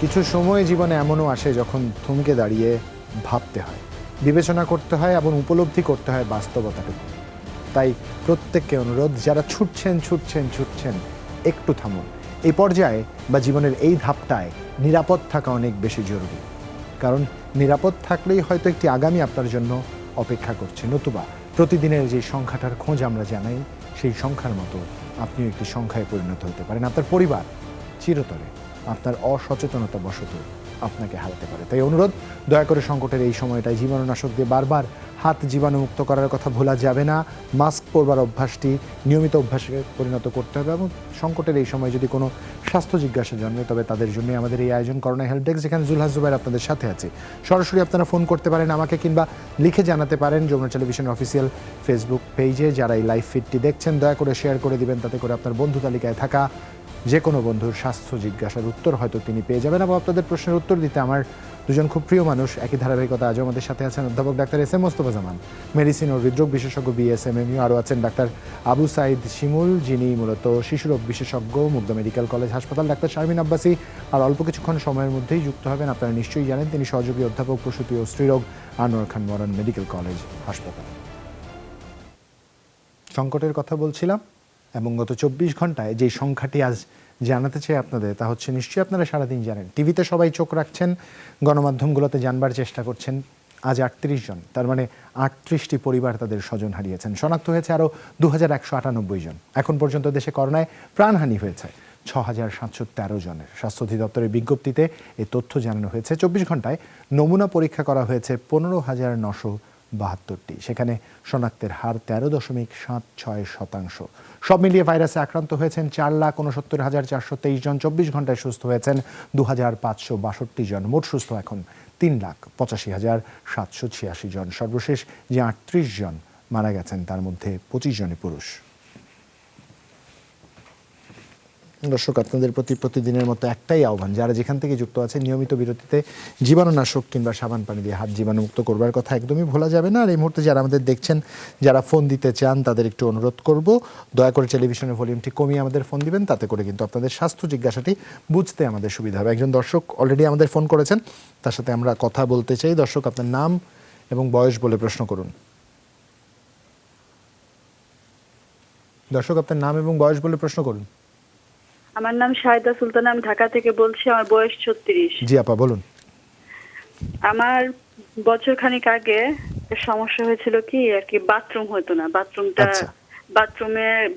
কিছু সময় জীবনে এমনও আসে যখন থমকে দাঁড়িয়ে ভাবতে হয়, বিবেচনা করতে হয় এবং উপলব্ধি করতে হয় বাস্তবতাটুকু। তাই প্রত্যেককে অনুরোধ, যারা ছুটছেন একটু থামুন। এই পর্যায়ে বা জীবনের এই ধাপটায় নিরাপদ থাকা অনেক বেশি জরুরি। কারণ নিরাপদ থাকলেই হয়তো একটি আগামী আপনার জন্য অপেক্ষা করছে, নতুবা প্রতিদিনের যে সংখ্যাটার খোঁজ আমরা জানাই সেই সংখ্যার মতো আপনিও একটি সংখ্যায় পরিণত হতে পারেন। আপনার পরিবার চিরতরে আপনার অসচেতনতা বশত আপনাকে হারাতে পারে। তাই অনুরোধ, দয়া করে সংকটের এই সময়টায় জীবাণুনাশক দিয়ে বারবার হাত জীবাণুমুক্ত করার কথা ভোলা যাবে না। মাস্ক পরবার অভ্যাসটি নিয়মিত অভ্যাসে পরিণত করতে হবে এবং সংকটের এই সময় যদি কোনো স্বাস্থ্য জিজ্ঞাসা জন্মে তবে তাদের জন্যই আমাদের এই আয়োজন করোনা হেল্প ডেস্ক, যেখানে জুলহাস জুবাইর আপনাদের সাথে আছে। সরাসরি আপনারা ফোন করতে পারেন আমাকে কিংবা লিখে জানাতে পারেন যমুনা টেলিভিশনের অফিসিয়াল ফেসবুক পেজে। যারা এই লাইভ ফিডটি দেখছেন দয়া করে শেয়ার করে দিবেন, তাতে করে আপনার বন্ধু তালিকায় থাকা যে কোনো বন্ধুর স্বাস্থ্য জিজ্ঞাসার উত্তর হয়তো তিনি পেয়ে যাবেন এবং আপনাদের প্রশ্নের উত্তর দিতে আমার দুজন খুব প্রিয় মানুষ একই ধারাবাহিকতা আজও আমাদের সাথে আছেন। অধ্যাপক ডাক্তার এস এম মোস্তফা জামান, মেডিসিন ও হৃদরোগ বিশেষজ্ঞ বিএসএমএমইউ। আরও আছেন ডাক্তার আবু সাইদ শিমুল, যিনি মূলত শিশুরোগ বিশেষজ্ঞ, মুগদা মেডিকেল কলেজ হাসপাতাল। ডাক্তার শারমিন আব্বাসী আর অল্প কিছুক্ষণ সময়ের মধ্যেই যুক্ত হবেন, আপনারা নিশ্চয়ই জানেন তিনি সহযোগী অধ্যাপক প্রসূতি ও স্ত্রীরোগ, আনোয়ার খান মরান মেডিকেল কলেজ হাসপাতাল। সংকটের কথা বলছিলাম এবং গত 24 ঘন্টায় যে সংখ্যাটি আজ জানাতে চাই আপনাদের, তা হচ্ছে নিশ্চয়ই আপনারা সারাদিন জানেন, টিভিতে সবাই চোখ রাখছেন, গণমাধ্যমগুলোতে জানবার চেষ্টা করছেন। আজ 38 জন, তার মানে 38টি পরিবার তাদের স্বজন হারিয়েছেন। শনাক্ত হয়েছে আরও 2198 জন। এখন পর্যন্ত দেশে করোনায় প্রাণহানি হয়েছে 6713 জনের। স্বাস্থ্য অধিদপ্তরের বিজ্ঞপ্তিতে এই তথ্য জানানো হয়েছে। 24 ঘন্টায় নমুনা পরীক্ষা করা হয়েছে 15,972টি, সেখানে শনাক্তের হার 13.76%। সব মিলিয়ে ভাইরাসে আক্রান্ত হয়েছেন 4,69,423 জন। 24 ঘন্টায় সুস্থ হয়েছেন 2,562 জন। মোট সুস্থ এখন 3,85,786 জন। সর্বশেষ যে 38 জন মারা গেছেন তার মধ্যে 25 জনই পুরুষ। দর্শক, আপনাদের প্রতি প্রতিদিনের মতো একটাই আহ্বান, যারা যেখান থেকে যুক্ত আছে নিয়মিত বিরতিতে জীবাণুনাশক কিংবা সাবান পানি দিয়ে হাত জীবাণুমুক্ত করবার কথা একদমই ভোলা যাবে না। আর এই মুহূর্তে যারা আমাদের দেখছেন, যারা ফোন দিতে চান তাদের একটু অনুরোধ করব, দয়া করে টেলিভিশনের ভলিউমটি কমিয়ে আমাদের ফোন দিবেন, তাতে করে কিন্তু আপনাদের স্বাস্থ্য জিজ্ঞাসাটি বুঝতে আমাদের সুবিধা হবে। একজন দর্শক অলরেডি আমাদের ফোন করেছেন, তার সাথে আমরা কথা বলতে চাই। দর্শক, আপনার নাম এবং বয়স বলে প্রশ্ন করুন। দর্শক, আপনার নাম এবং বয়স বলে প্রশ্ন করুন। আমার নাম শাহিদা সুলতানা, আমি ঢাকা থেকে বলছি। আমার বয়স 36। জি আপা, বলুন। আমার বছর খানিক আগে সমস্যা হয়েছিল কি আর কি, বাথরুম হতো না,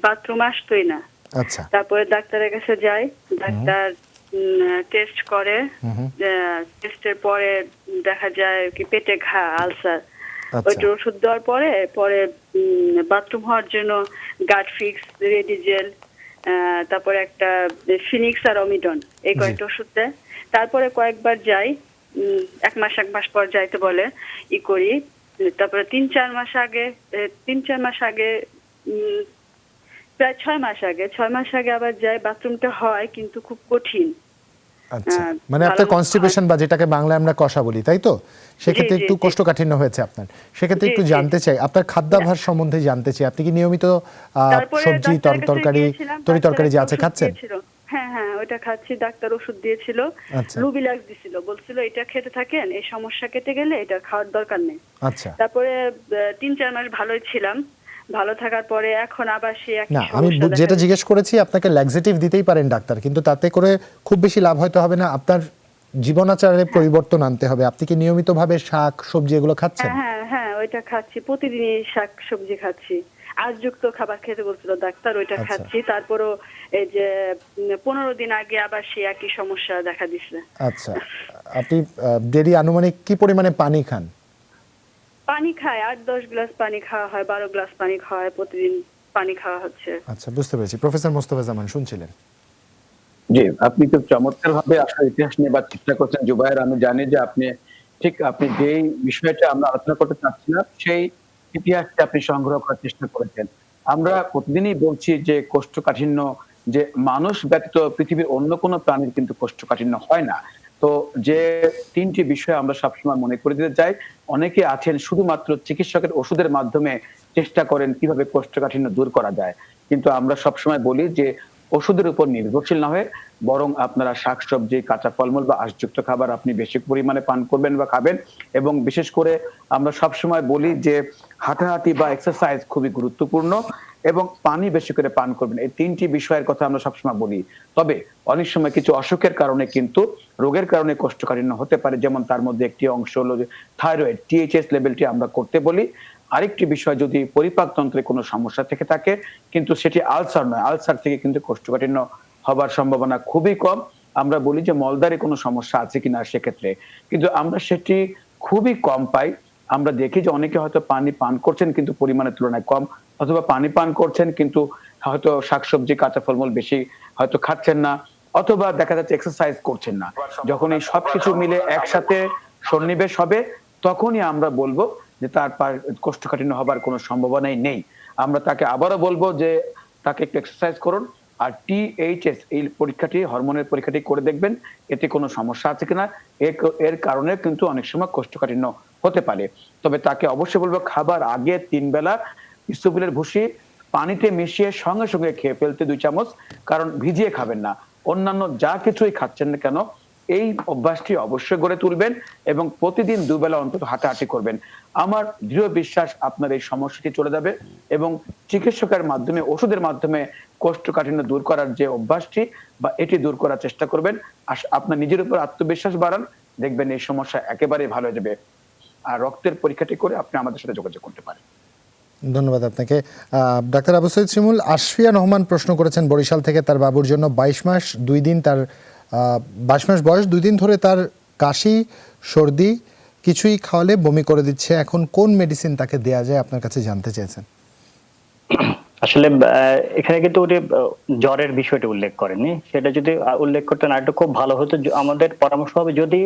বাথরুম আসতোই না। আচ্ছা। তারপরে ডাক্তারের কাছে যাই, ডাক্তার টেস্ট করে, টেস্টের পরে দেখা যায় কি পেটে ঘা, আলসার। ওইটা ওষুধ দেওয়ার পরে বাথরুম হওয়ার জন্য গার্ড ফিক্স, রেডিজেল, তারপরে একটা ফিনিক্স আর অমিডন, এই কয়েকটা ওষুধ দেয়। তারপরে কয়েকবার যাই, এক মাস পর যাইতে বলে, ই করি। তারপরে 3-4 মাস আগে প্রায় 6 মাস আগে আবার যাই, বাথরুমটা হয় কিন্তু খুব কঠিন। আচ্ছা, মানে আপনার কনস্টিপেশন বা যেটাকে বাংলায় আমরা কষা বলি, তাই তো? সেক্ষেত্রে একটু কোষ্ঠকাঠিন্য হয়েছে আপনার। সেক্ষেত্রে একটু জানতে চাই আপনার খাদ্যাভ্যাস সম্বন্ধে জানতে চাই। আপনি কি নিয়মিত সবজি, তরকারি যা আছে খাচ্ছেন? হ্যাঁ, ওটা খাচ্ছি। ডাক্তার ওষুধ দিয়েছিল, লুবিলাক্স দিছিল, বলছিল এটা খেতে থাকেন, এই সমস্যা কেটে গেলে এটা খাওয়ার দরকার নেই। আচ্ছা। তারপরে 3-4 মাস ভালোই ছিলাম। ভালো থাকার পরে এখন আবার সেই একই সমস্যা। আমি যেটা জিজ্ঞেস করেছি, আপনাকে ল্যাক্সেটিভ দিতেই পারেন ডাক্তার, কিন্তু তাতে করে খুব বেশি লাভ হয়তো হবে না। আপনার জীবনাচারে পরিবর্তন আনতে হবে। আপনি কি নিয়মিতভাবে শাক সবজি এগুলো খাচ্ছেন? হ্যাঁ, ওইটা খাচ্ছি, প্রতিদিনই শাক সবজি খাচ্ছি। আজযুক্ত খাবার খেতে বলছিল ডাক্তার, ওইটা খাচ্ছি। তারপরও এই যে 15 দিন আগে আবার সেই একই সমস্যা দেখা দিচ্ছে। আচ্ছা, আপনি ডেইলি আনুমানিক কি পরিমাণে পানি খান? পানি খাই, 8-10 গ্লাস পানি খাওয়া হয়, 12 গ্লাস পানি খাওয়া হয়, প্রতিদিন পানি খাওয়া হচ্ছে। আচ্ছা, বুঝতে পেরেছি। প্রফেসর মোস্তফা জামান শুনছিলেন। জি, আপনি তো চমৎকার ভাবে আসলে ইতিহাস নেবার চেষ্টা করছেন জুবায়ের। আমি জানি যে আপনি যেই বিষয়টা আমরা আলোচনা করতে চাচ্ছিলাম সেই ইতিহাসটা আপনি সংগ্রহ করার চেষ্টা করেছেন। আমরা প্রতিদিনই বলছি যে কোষ্ঠকাঠিন্য, যে মানুষ ব্যতীত পৃথিবীর অন্য কোনো প্রাণীর কিন্তু কোষ্ঠকাঠিন্য হয় না। তো যে 3টি বিষয় আমরা সবসময় মনে করে দিতে চাই, অনেকে আছেন শুধুমাত্র চিকিৎসকের ওষুধের মাধ্যমে চেষ্টা করেন কিভাবে কোষ্ঠকাঠিন্য দূর করা যায়। কিন্তু আমরা সবসময় বলি যে ওষুধের উপর নির্ভরশীল না হয়ে বরং আপনারা শাকসবজি, কাঁচা ফলমূল বা আঁশযুক্ত খাবার আপনি বেশি পরিমাণে পান করবেন বা খাবেন। এবং বিশেষ করে আমরা সবসময় বলি যে হাঁটাহাঁটি বা এক্সারসাইজ খুবই গুরুত্বপূর্ণ এবং পানি বেশি করে পান করবেন। এই ৩ টি বিষয়ের কথা আমরা সবসময় বলি। তবে অনেক সময় কিছু অসুখের কারণে কিন্তু রোগের কারণে কোষ্ঠকাঠিন্য হতে পারে। যেমন তার মধ্যে একটি অংশ হলো যে থাইরয়েড, THS লেভেলটি আমরা করতে বলি। আরেকটি বিষয়, যদি পরিপাকতন্ত্রে কোনো সমস্যা থেকে থাকে কিন্তু সেটি আলসার নয়, আলসার থেকে কিন্তু কোষ্ঠকাঠিন্য হবার সম্ভাবনা খুবই কম। আমরা বলি যে মলদ্বারে কোনো সমস্যা আছে কিনা সেক্ষেত্রে। কিন্তু আমরা সেটি খুবই কম পাই। আমরা দেখি যে অনেকে হয়তো পানি পান করছেন কিন্তু পরিমাণের তুলনায় কম, অথবা পানি পান করছেন কিন্তু হয়তো শাকসবজি, কাঁচা ফলমূল বেশি হয়তো খাচ্ছেন না, অথবা দেখা যাচ্ছে এক্সারসাইজ করছেন না। যখন এই সবকিছু মিলে একসাথে সন্নিবেশ হবে তখনই আমরা বলবো যে তার কোষ্ঠকাঠিন্য হবার কোনো সম্ভাবনাই নেই। আমরা তাকে আবারও বলবো যে তাকে একটু এক্সারসাইজ করুন। আর THS এই পরীক্ষাটি, হরমোনের পরীক্ষাটি করে দেখবেন এতে কোনো সমস্যা আছে কিনা। এর কারণে কিন্তু অনেক সময় কোষ্ঠকাঠিন্য হতে পারে। তবে তাকে অবশ্যই বলবো খাবার আগে ৩ বেলা ইসবগুলের ভুসি পানিতে মিশিয়ে সঙ্গে সঙ্গে খেয়ে ফেলতে ২ চামচ। কারণ ভিজিয়ে খাবেন না। অন্যান্য যা কিছুই খাচ্ছেন না কেন এই অভ্যাসটি অবশ্যই গড়ে তুলবেন এবং প্রতিদিন ২ বেলা অন্তত হাঁটাহাঁটি করবেন। আমার দৃঢ় বিশ্বাস আপনার এই সমস্যাটি চলে যাবে এবং চিকিৎসকের মাধ্যমে, ওষুধের মাধ্যমে কোষ্ঠকাঠিন্য দূর করার যে অভ্যাসটি বা এটি দূর করার চেষ্টা করবেন। আপনার নিজের উপর আত্মবিশ্বাস বাড়ান, দেখবেন এই সমস্যা একেবারেই ভালো হয়ে যাবে। আর রক্তের পরীক্ষাটি করে আপনি আমাদের সাথে যোগাযোগ করতে পারেন। ধন্যবাদ আপনাকে। ডাক্তার আবু সৈয়দ শিমুল, আশফিয়া রহমান প্রশ্ন করেছেন বরিশাল থেকে, তার বাবুর জন্য 22 মাস 2 দিন, তার 22 মাস বয়স, 2 দিন ধরে তার কাশি, সর্দি, কিছুই খাওয়ালে বমি করে দিচ্ছে। এখন কোন মেডিসিন তাকে দেয়া যায় আপনার কাছে জানতে চেয়েছেন। আসলে এখানে কিন্তু উনি জ্বরের বিষয়টা উল্লেখ করেননি, সেটা যদি উল্লেখ করতেন আরেকটু খুব ভালো হতো। আমাদের পরামর্শ হবে যদি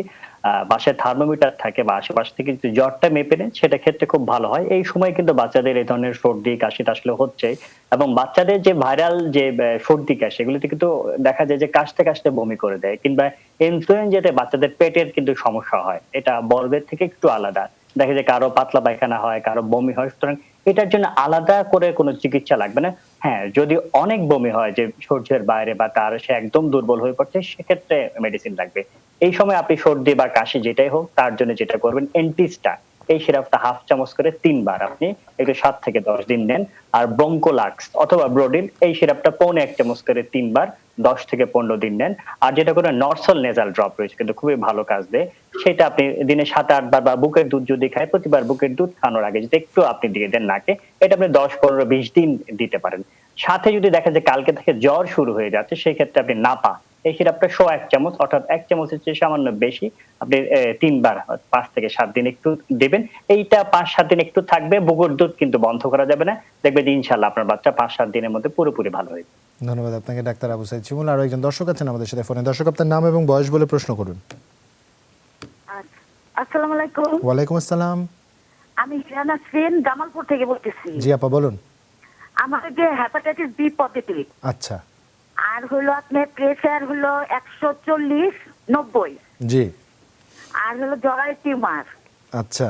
বাসায় থার্মোমিটার থাকে বা আশেপাশ থেকে যদি জ্বরটা মেপে নেন সেটা ক্ষেত্রে খুব ভালো হয়। এই সময় কিন্তু বাচ্চাদের এই ধরনের সর্দি কাশিটা আসলে হচ্ছে, এবং বাচ্চাদের যে ভাইরাল যে সর্দি কাশি এগুলিতে কিন্তু দেখা যায় যে কাশতে কাশতে বমি করে দেয়, কিংবা ইনফ্লুয়েঞ্জাতে বাচ্চাদের পেটের কিন্তু সমস্যা হয়, এটা বড়দের থেকে একটু আলাদা। দেখা যায় কারো পাতলা পায়খানা হয়, কারো বমি হয়, সুতরাং এটার জন্য আলাদা করে কোনো চিকিৎসা লাগবে না। হ্যাঁ, যদি অনেক বমি হয় যে সহ্যের বাইরে বা তার সে একদম দুর্বল হয়ে পড়ছে, সেক্ষেত্রে মেডিসিন লাগবে। এই সময় আপনি সর্দি বা কাশি যেটাই হোক তার জন্য যেটা করবেন, এন্টিস্টা এই সিরাপটা 1/2 চামচ করে 3 বার আপনি এগুলো 7 থেকে 10 দিন নেন। আর ব্রঙ্কোলাক্স অথবা ব্রোডিন এই সিরাপটা 1/4 চামচ করে 3 বার 10 থেকে 15 দিন নেন। আর যেটা করে নরসল নেজাল ড্রপ রয়েছে কিন্তু খুবই ভালো কাজ দেয়, সেটা আপনি দিনে 7-8 বার, বা বুকের দুধ যদি খায় প্রতিবার বুকের দুধ খাওয়ানোর আগে যদি একটু আপনি দিয়ে দেন নাকে, এটা আপনি 10-15-20 দিন দিতে পারেন। সাথে যদি দেখা যায় কালকে থেকে জ্বর শুরু হয়ে যাচ্ছে, সেই ক্ষেত্রে আপনি নাপা এই সিরাপটা 1 চামচ, অর্থাৎ 1 চামচের চেয়ে সামান্য বেশি আপনি 3 বার 5 থেকে 7 দিন একটু দেবেন। এইটা 5-7 দিন একটু থাকবে, বুকের দুধ কিন্তু বন্ধ করা যাবে না। দেখবেন ইনশাআল্লাহ আপনার বাচ্চা 5-7 দিনের মধ্যে পুরোপুরি ভালো হয়ে যাবে। ধন্যবাদ আপনাকে ডাক্তার আবু সৈয়দ শিমুল। আরো একজন দর্শক আছেন আমাদের সাথে ফোনে। দর্শক, আপনার নাম এবং বয়স বলে প্রশ্ন করুন। আসসালামু আলাইকুম। ওয়ালাইকুম আসসালাম। আমি হিরানা সেন জামালপুর থেকে বলতেছি। জি আপা বলুন। আমার যে হেপাটাইটিস বি পজিটিভ, আচ্ছা। আর হলো আপনার প্রেসার হলো 140/90, জি। আর হলো জরায়ু টিউমার, আচ্ছা।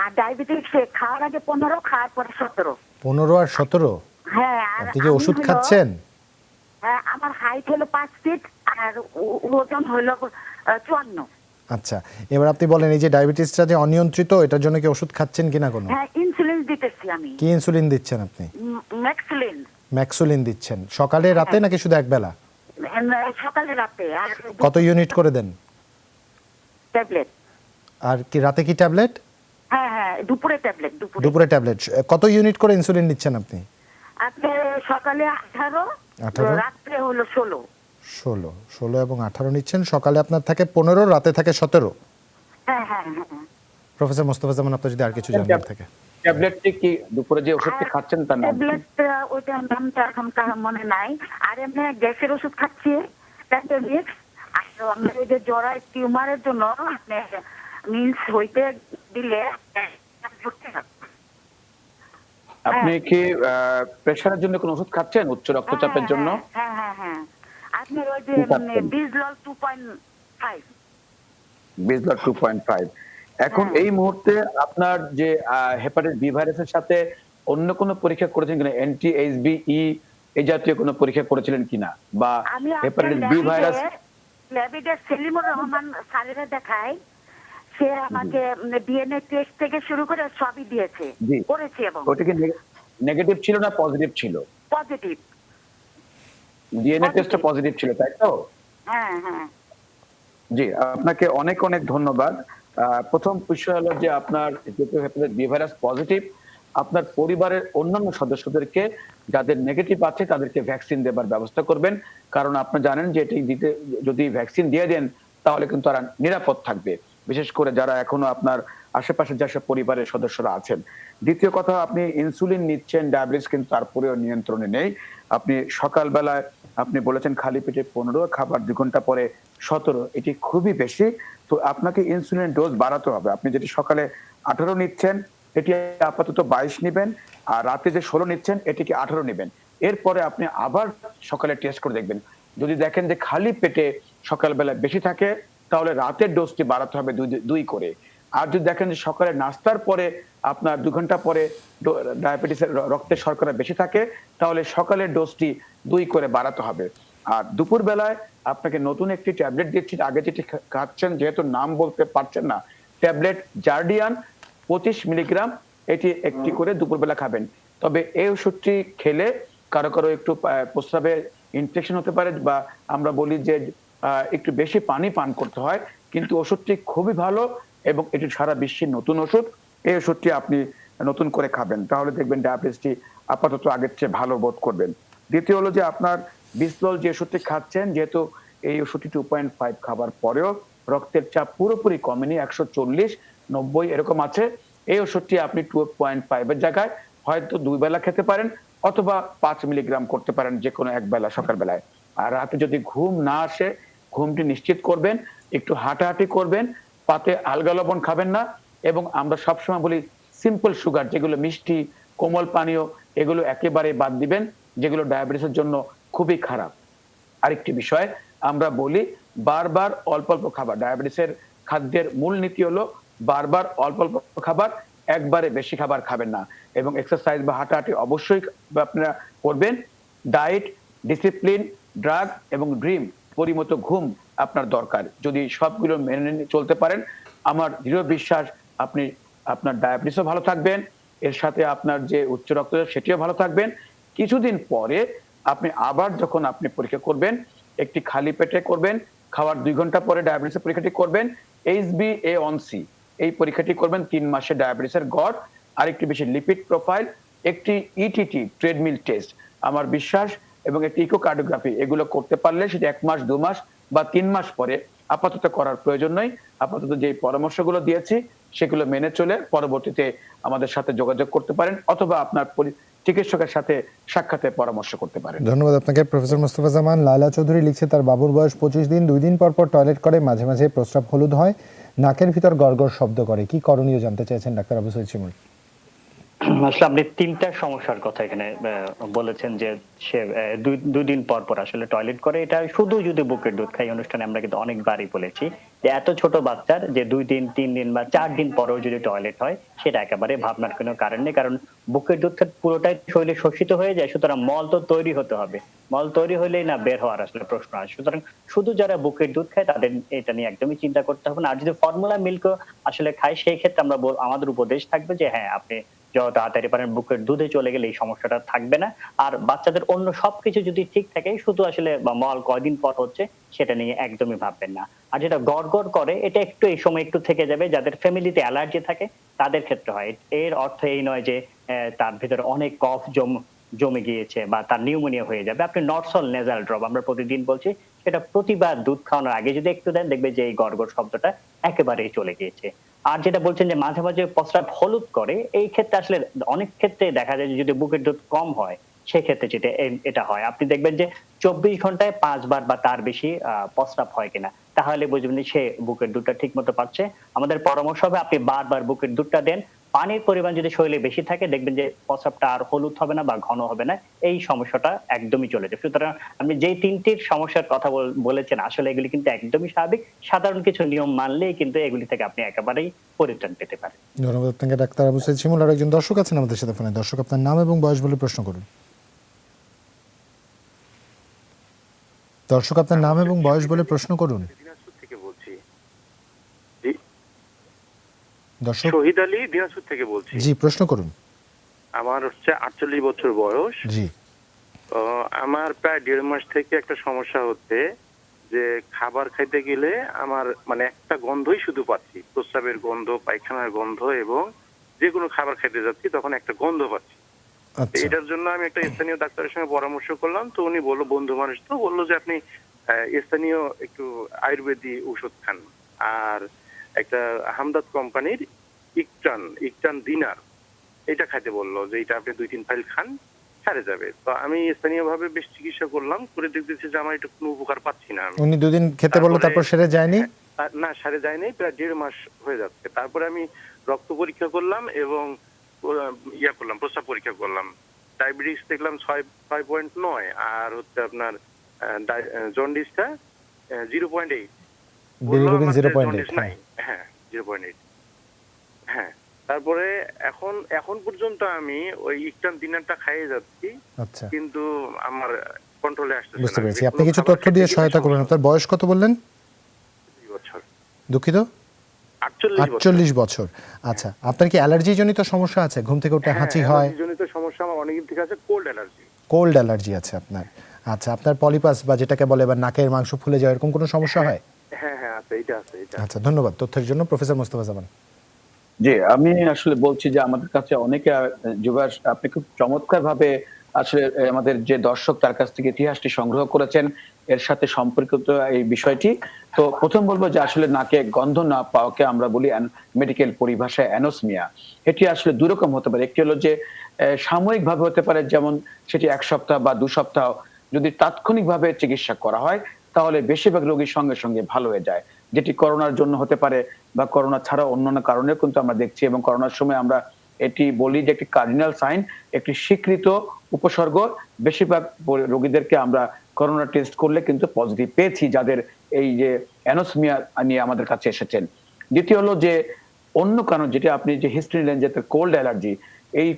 আর ডায়াবেটিস খাওয়ার আগে 15, খাওয়ার পরে 17। 15 আর 17? হ্যাঁ। আর আপনি কি ওষুধ খাচ্ছেন? হ্যাঁ, আমার হাইট হলো 5 ফিট আর ওজন হলো 54। আচ্ছা, এবার আপনি বলেন এই যে ডায়াবেটিসটা যে অনিয়ন্ত্রিত, এটার জন্য কি ওষুধ খাচ্ছেন কিনা কোনো? হ্যাঁ, ইনসুলিন দিতেছি আমি। কি ইনসুলিন দিচ্ছেন আপনি? ম্যাক্সিলিন। ম্যাক্সুলিন দিচ্ছেন সকালে রাতে নাকি শুধু এক বেলা? সকালে রাতে। আর কত ইউনিট করে দেন? ট্যাবলেট। আর কি রাতে কি ট্যাবলেট? হ্যাঁ হ্যাঁ, দুপুরে ট্যাবলেট। দুপুরে ট্যাবলেট। কত ইউনিট করে ইনসুলিন নিচ্ছেন আপনি? আপনি সকালে 18, রাতে হলো 16। 16 এবং 18 নিচ্ছেন। সকালে আপনার থাকে 15, রাতে থাকে 17। হ্যাঁ হ্যাঁ হ্যাঁ। প্রফেসর মোস্তফা জামান, আপনার যদি আর কিছু জানার থাকে। ট্যাবলেটটি কি দুপুরে যে ওষুধটি খাচ্ছেন তার নাম? ট্যাবলেট ওইটার নামটা এখন তার মনে নাই। আর এমনি গ্যাসের ওষুধ খাচ্ছি প্যান্টোমিক্স। আর আমি ওই যে জরায়ু টিউমারের জন্য আপনি মিন্স হইতে দিলে আপনি কি প্রেসারের জন্য কোনো ওষুধ খাচ্ছেন, উচ্চ রক্তচাপের জন্য? হ্যাঁ হ্যাঁ হ্যাঁ। আপনার ওই যে বিজলল 2.5। বিজলল 2.5। এখন এই মুহূর্তে আপনার যে হেপাটাইটিস বি ভাইরাসের সাথে অন্য কোনো পরীক্ষা করেছেন কিনা? NTHB-E এই জাতীয় কোনো পরীক্ষা করেছিলেন কিনা, বা আমি hepatitis B virus? ল্যাবিডে Selimur Rahman স্যারের দেখাই, সে আমাকে ডিএনএ টেস্ট থেকে শুরু করে সবই দিয়েছে, জি, করেছি এবং ওটা কি নেগেটিভ ছিল না পজিটিভ ছিল? পজিটিভ। ডিএনএ টেস্টে পজিটিভ ছিল, তাই তো? হ্যাঁ হ্যাঁ। জি, আপনাকে অনেক অনেক ধন্যবাদ। প্রথম বিষয় হলো যে আপনার যেহেতু হেপাটাইটিস বি ভাইরাস পজিটিভ, আপনার পরিবারের অন্যান্য সদস্যদেরকে যাদের নেগেটিভ আছে তাদেরকে ভ্যাকসিন দেবার ব্যবস্থা করবেন। কারণ আপনি জানেন যে এটি দিতে, যদি ভ্যাকসিন দিয়ে দেন তাহলে কিন্তু তারা নিরাপদ থাকবে, বিশেষ করে যারা এখনো আপনার আশেপাশে যেসব পরিবারের সদস্যরা আছেন। দ্বিতীয় কথা, আপনি ইনসুলিন নিচ্ছেন, ডায়াবেটিস কিন্তু তারপরেও নিয়ন্ত্রণে নেই। আপনি সকালবেলায় আপনি বলেছেন খালি পেটে 15, খাবার 2 ঘন্টা পরে 17, এটি খুবই বেশি। তো আপনাকে ইনসুলিন ডোজ বাড়াতে হবে। আপনি যেটি সকালে 18 নিচ্ছেন, এটি আপাতত 22 নিবেন, আর রাতে যে 16 নিচ্ছেন এটিকে 18 নিবেন। এরপরে আপনি আবার সকালে টেস্ট করে দেখবেন। যদি দেখেন যে খালি পেটে সকালবেলা বেশি থাকে, তাহলে রাতের ডোজটি বাড়াতে হবে 2 করে। আর যদি দেখেন যে সকালে নাস্তার পরে আপনার 2 ঘন্টা পরে ডায়াবেটিসের রক্তে শর্করা বেশি থাকে, তাহলে সকালের ডোজটি 2 করে বাড়াতে হবে। আর দুপুর বেলায় আপনাকে নতুন একটি ট্যাবলেট দিচ্ছি, আগে যেটি খাচ্ছেন যেহেতু নাম বলতে পারছেন না, ট্যাবলেট জার্ডিয়ান 25 মিলিগ্রাম, এটি একটি করে দুপুরবেলা খাবেন। তবে এই ওষুধটি খেলে কারো কারো একটু প্রস্রাবে ইনফেকশন হতে পারে, বা আমরা বলি যে একটু বেশি পানি পান করতে হয়, কিন্তু ওষুধটি খুবই ভালো এবং এটি সারা বিশ্বের নতুন ওষুধ। এই ওষুধটি আপনি নতুন করে খাবেন, তাহলে দেখবেন ডায়াবেটিসটি আপাতত আগের চেয়ে ভালো বোধ করবেন। দ্বিতীয় হলো যে আপনার বিসলল যে ওষুধটি খাচ্ছেন, যেহেতু এই ওষুধটি 2.5 খাবার পরেও রক্তের চাপ পুরোপুরি কমেনি, 140, 90 এরকম আছে। এই ওষুধটি আপনি 2.5 এর জায়গায় হয়তো 2 বেলা খেতে পারেন, অথবা 5 মিলিগ্রাম করতে পারেন যে কোনো এক বেলা সকালবেলায়। আর রাতে যদি ঘুম না আসে, ঘুমটি নিশ্চিত করবেন, একটু হাঁটাহাঁটি করবেন, পাতে আলগা লবণ খাবেন না, এবং আমরা সবসময় বলি সিম্পল সুগার, যেগুলো মিষ্টি কোমল পানীয়, এগুলো একেবারে বাদ দিবেন, যেগুলো ডায়াবেটিসের জন্য খুবই খারাপ। আরেকটি বিষয় আমরা বলি, বারবার অল্প অল্প খাবার। ডায়াবেটিসের খাদ্যের মূল নীতি হলো বারবার অল্প অল্প খাবার, একবারে বেশি খাবার খাবেন না, এবং এক্সারসাইজ বা হাঁটাহাঁটি অবশ্যই আপনারা করবেন। ডায়েট, ডিসিপ্লিন, ড্রাগ এবং ড্রিম, পরিমতো ঘুম আপনার দরকার। যদি সবগুলো মেনে চলতে পারেন, আমার দৃঢ় বিশ্বাস আপনি আপনার ডায়াবেটিসও ভালো থাকবেন, এর সাথে আপনার যে উচ্চ রক্তচাপ সেটিও ভালো থাকবেন। কিছুদিন পরে আপনি আবার যখন আপনি পরীক্ষা করবেন, একটি খালি পেটে করবেন, খাওয়ার 2 ঘন্টা পরে ডায়াবেটিসের পরীক্ষাটি করবেন। HbA1c এই পরীক্ষাটি করবেন 3 মাসে ডায়াবেটিসের গড়, আরেকটি বেশি লিপিড প্রোফাইল, একটি ইটিটি ট্রেডমিল টেস্ট, আমার বিশ্বাস, এবং একটি ইকোকার্ডিওগ্রাফি, এগুলো করতে পারলে সেটা 1 মাস, 2 মাস বা 3 মাস পরে, আপাতত করার প্রয়োজন নেই। আপাতত যে পরামর্শগুলো দিয়েছি সেগুলো মেনে চলে পরবর্তীতে আমাদের সাথে যোগাযোগ করতে পারেন, অথবা আপনার চিকিৎসকের সাথে সাক্ষাতের পরামর্শ করতে পারেন। ধন্যবাদ আপনাকে প্রফেসর মোস্তফা জামান। লায়লা চৌধুরী লিখছে তার বাবুর বয়স 25 দিন, 2 দিন পর পর টয়লেট করে, মাঝে মাঝে প্রস্রাব হলুদ হয়, নাকের ভিতর গড়গড় শব্দ করে, কি করণীয় জানতে চাইছেন ডাক্তার আবু সৈয়দ শিমুল। আসলে আপনি 3টা সমস্যার কথা এখানে বলেছেন, যে সে 2 দিন পর পর আসলে টয়লেট করে। এটা শুধু যদি বুকের দুধ খাই, অনুষ্ঠানে আমরা কিন্তু অনেকবারই বলেছি যে এত ছোট বাচ্চার যে 2 দিন, 3 দিন বা 4 দিন পরেও যদি টয়লেট হয়, সেটা একেবারে ভাবনার কোনো কারণ নেই। কারণ বুকের দুধ পুরোটাই শরীরে শোষিত হয়ে যায়, সুতরাং মল তো তৈরি হতে হবে, মল তৈরি হলেই না বের হওয়ার আসলে প্রশ্ন আসে। সুতরাং শুধু যারা বুকের দুধ খায় তাদের এটা নিয়ে একদমই চিন্তা করতে হবে না। আর যদি ফর্মুলা মিল্ক আসলে খায়, সেই ক্ষেত্রে আমরা আমাদের উপদেশ থাকবে যে হ্যাঁ, আপনি যত তাড়াতাড়ি পারেন বুকের দুধে চলে গেলে এই সমস্যাটা থাকবে না। আর বাচ্চাদের অন্য সবকিছু যদি ঠিক থাকে, শুধু আসলে মল কয়দিন পর হচ্ছে সেটা নিয়ে একদমই ভাববেন না। আর যেটা গড়গড় করে, এটা একটু এই সময় একটু থেকে যাবে, যাদের ফ্যামিলিতে অ্যালার্জি থাকে তাদের ক্ষেত্রে হয়। এর অর্থ এই নয় যে তার ভিতরে অনেক কফ জমে গিয়েছে বা তার নিউমোনিয়া হয়ে যাবে। আপনি নরসল নেজাল ড্রপ আমরা প্রতিদিন বলছি, সেটা প্রতিবার দুধ খাওয়ানোর আগে যদি একটু দেন, দেখবে যে এই গড়গড় শব্দটা একেবারেই চলে গিয়েছে। আর যেটা বলছেন যে মাঝে মাঝে প্রস্রাব হলুদ করে, এই ক্ষেত্রে আসলে অনেক ক্ষেত্রে দেখা যায় যে যদি বুকের দুধ কম হয়, সেক্ষেত্রে যেটা এটা হয়, আপনি দেখবেন যে 24 ঘন্টায় 5 বার বা তার বেশি প্রস্রাব হয় কিনা, তাহলে বুঝবেন যে সে বুকের দুধটা ঠিক মতো পাচ্ছে। আমাদের পরামর্শ হবে আপনি বারবার বুকের দুধটা দেন। পানির পরিমাণ যদি শরীরে বেশি থাকে, দেখবেন যে প্রস্রাবটা আর হলুদ হবে না বা ঘন হবে না, এই সমস্যাটা একদমই চলে যাবে। সুতরাং আপনি যেই 3টির সমস্যার কথা বলেছেন, আসলে এগুলি কিন্তু একদমই স্বাভাবিক। সাধারণ কিছু নিয়ম মানলেই কিন্তু এগুলি থেকে আপনি একেবারেই পরিত্রাণ পেতে পারেন। ধন্যবাদ আপনাকে ডাক্তার আবু সৈয়দ শিমুল। আর একজন দর্শক আছেন আমাদের সাথে ফোনে। দর্শক, আপনার নাম এবং বয়স বলে প্রশ্ন করুন। দর্শক আপনার নাম এবং বয়স বলে প্রশ্ন করুন। দিনাজপুর থেকে বলছি। জি, দর্শক শহীদ আলী দিনাজপুর থেকে বলছি। জি, প্রশ্ন করুন। আমার হচ্ছে 48 বছর বয়স। জি। তো আমার প্রায় 1.5 মাস থেকে একটা সমস্যা হচ্ছে যে খাবার খাইতে গেলে আমার মানে একটা গন্ধই শুধু পাচ্ছি, প্রস্রাবের গন্ধ, পায়খানার গন্ধ, এবং যে কোনো খাবার খাইতে যাচ্ছি তখন একটা গন্ধ পাচ্ছি। আচ্ছা। এটার জন্য আমি একটা স্থানীয় ডাক্তারের সঙ্গে পরামর্শ করলাম, তো উনি বললো, বন্ধু মানুষ তো, বললো যে আপনি স্থানীয় একটু আয়ুর্বেদিক ঔষধ খান, আর একটা হামদাদ কোম্পানির ইকটান দিনার এটা খাইতে বললো, যে এটা আপনি 2-3 ফাইল খান, সারে যাবে। তো আমি স্থানীয়ভাবে বেশ চিকিৎসা করলাম, করে দেখতেছি যে আমার এটা কোনো উপকার পাচ্ছি না আমি। উনি দুদিন খেতে বললো, তারপর সেরে যায়নি? না, সারে যায় নাই, প্রায় 1.5 মাস হয়ে যাচ্ছে। তারপরে আমি রক্ত পরীক্ষা করলাম এবং প্রস্রাব পরীক্ষা করলাম, ডায়াবেটিস দেখলাম 6.9, আর হচ্ছে আপনার জন্ডিসটা 0.8, বিলিরুবিন 0.8। নাই, হ্যাঁ 0.8। হ্যাঁ, তারপরে এখন পর্যন্ত আমি ওই ইকটান দিনারটা খাইয়ে যাচ্ছি। আচ্ছা, কিন্তু আমার কন্ট্রোলে আসতেছে না। বুঝতে পেরেছি। আপনি কিছু তথ্য দিয়ে সহায়তা করবেন। আপনার বয়স কত বললেন? 2 বছর। দুঃখিত, 48 বছর। আচ্ছা, আপনার কি অ্যালার্জি জনিত সমস্যা আছে? ঘুম থেকে উঠে হাঁচি হয়? অ্যালার্জি জনিত সমস্যা আমার অনেকদিন থেকে আছে, কোল্ড অ্যালার্জি। কোল্ড অ্যালার্জি আছে আপনার? আচ্ছা, আপনার পলিপাস বা যেটাকে বলে বা নাকের মাংস ফুলে যাওয়া, এরকম কোনো সমস্যা হয়? হ্যাঁ আছে, এটা আছে। আচ্ছা, ধন্যবাদ তথ্যের জন্য। প্রফেসর মোস্তফা জামান। জি, আমি আসলে বলছি যে আমাদের কাছে অনেকে জুবাস, আপনি খুব চমৎকার ভাবে আসলে আমাদের যে দর্শক তার কাছ থেকে ইতিহাসটি সংগ্রহ করেছেন, এর সাথে সম্পর্কিত এই বিষয়টি। তো প্রথম বলবো যে আসলে নাকে গন্ধ না পাওয়াকে আমরা বলি মেডিকেল পরিভাষায় অ্যানোসমিয়া। এটি আসলে দুই রকম হতে পারে। একটি হলো যে সাময়িক ভাবে হতে পারে, যেমন সেটি 1 সপ্তাহ বা 2 সপ্তাহ যদি তাৎক্ষণিকভাবে চিকিৎসা করা হয়, তাহলে বেশিরভাগ রোগীর সঙ্গে সঙ্গে ভালো হয়ে যায়, যেটি করোনার জন্য হতে পারে বা করোনা ছাড়া অন্যান্য কারণে কিন্তু আমরা দেখছি। এবং করোনার সময় আমরা এটি বলি যে একটি কার্ডিনাল সাইন, একটি স্বীকৃত উপসর্গ। বেশিরভাগ রোগীদেরকে আমরা করোনা টেস্ট করলে কিন্তু পজিটিভ পেয়েছি, যাদের এই যে অ্যানোসমিয়া নিয়ে আমাদের কাছে এসেছেন। দ্বিতীয় হলো যে অন্য কারণ, যেটা আপনি যে হিস্ট্রি নিলেন যে কোল্ড অ্যালার্জি, এই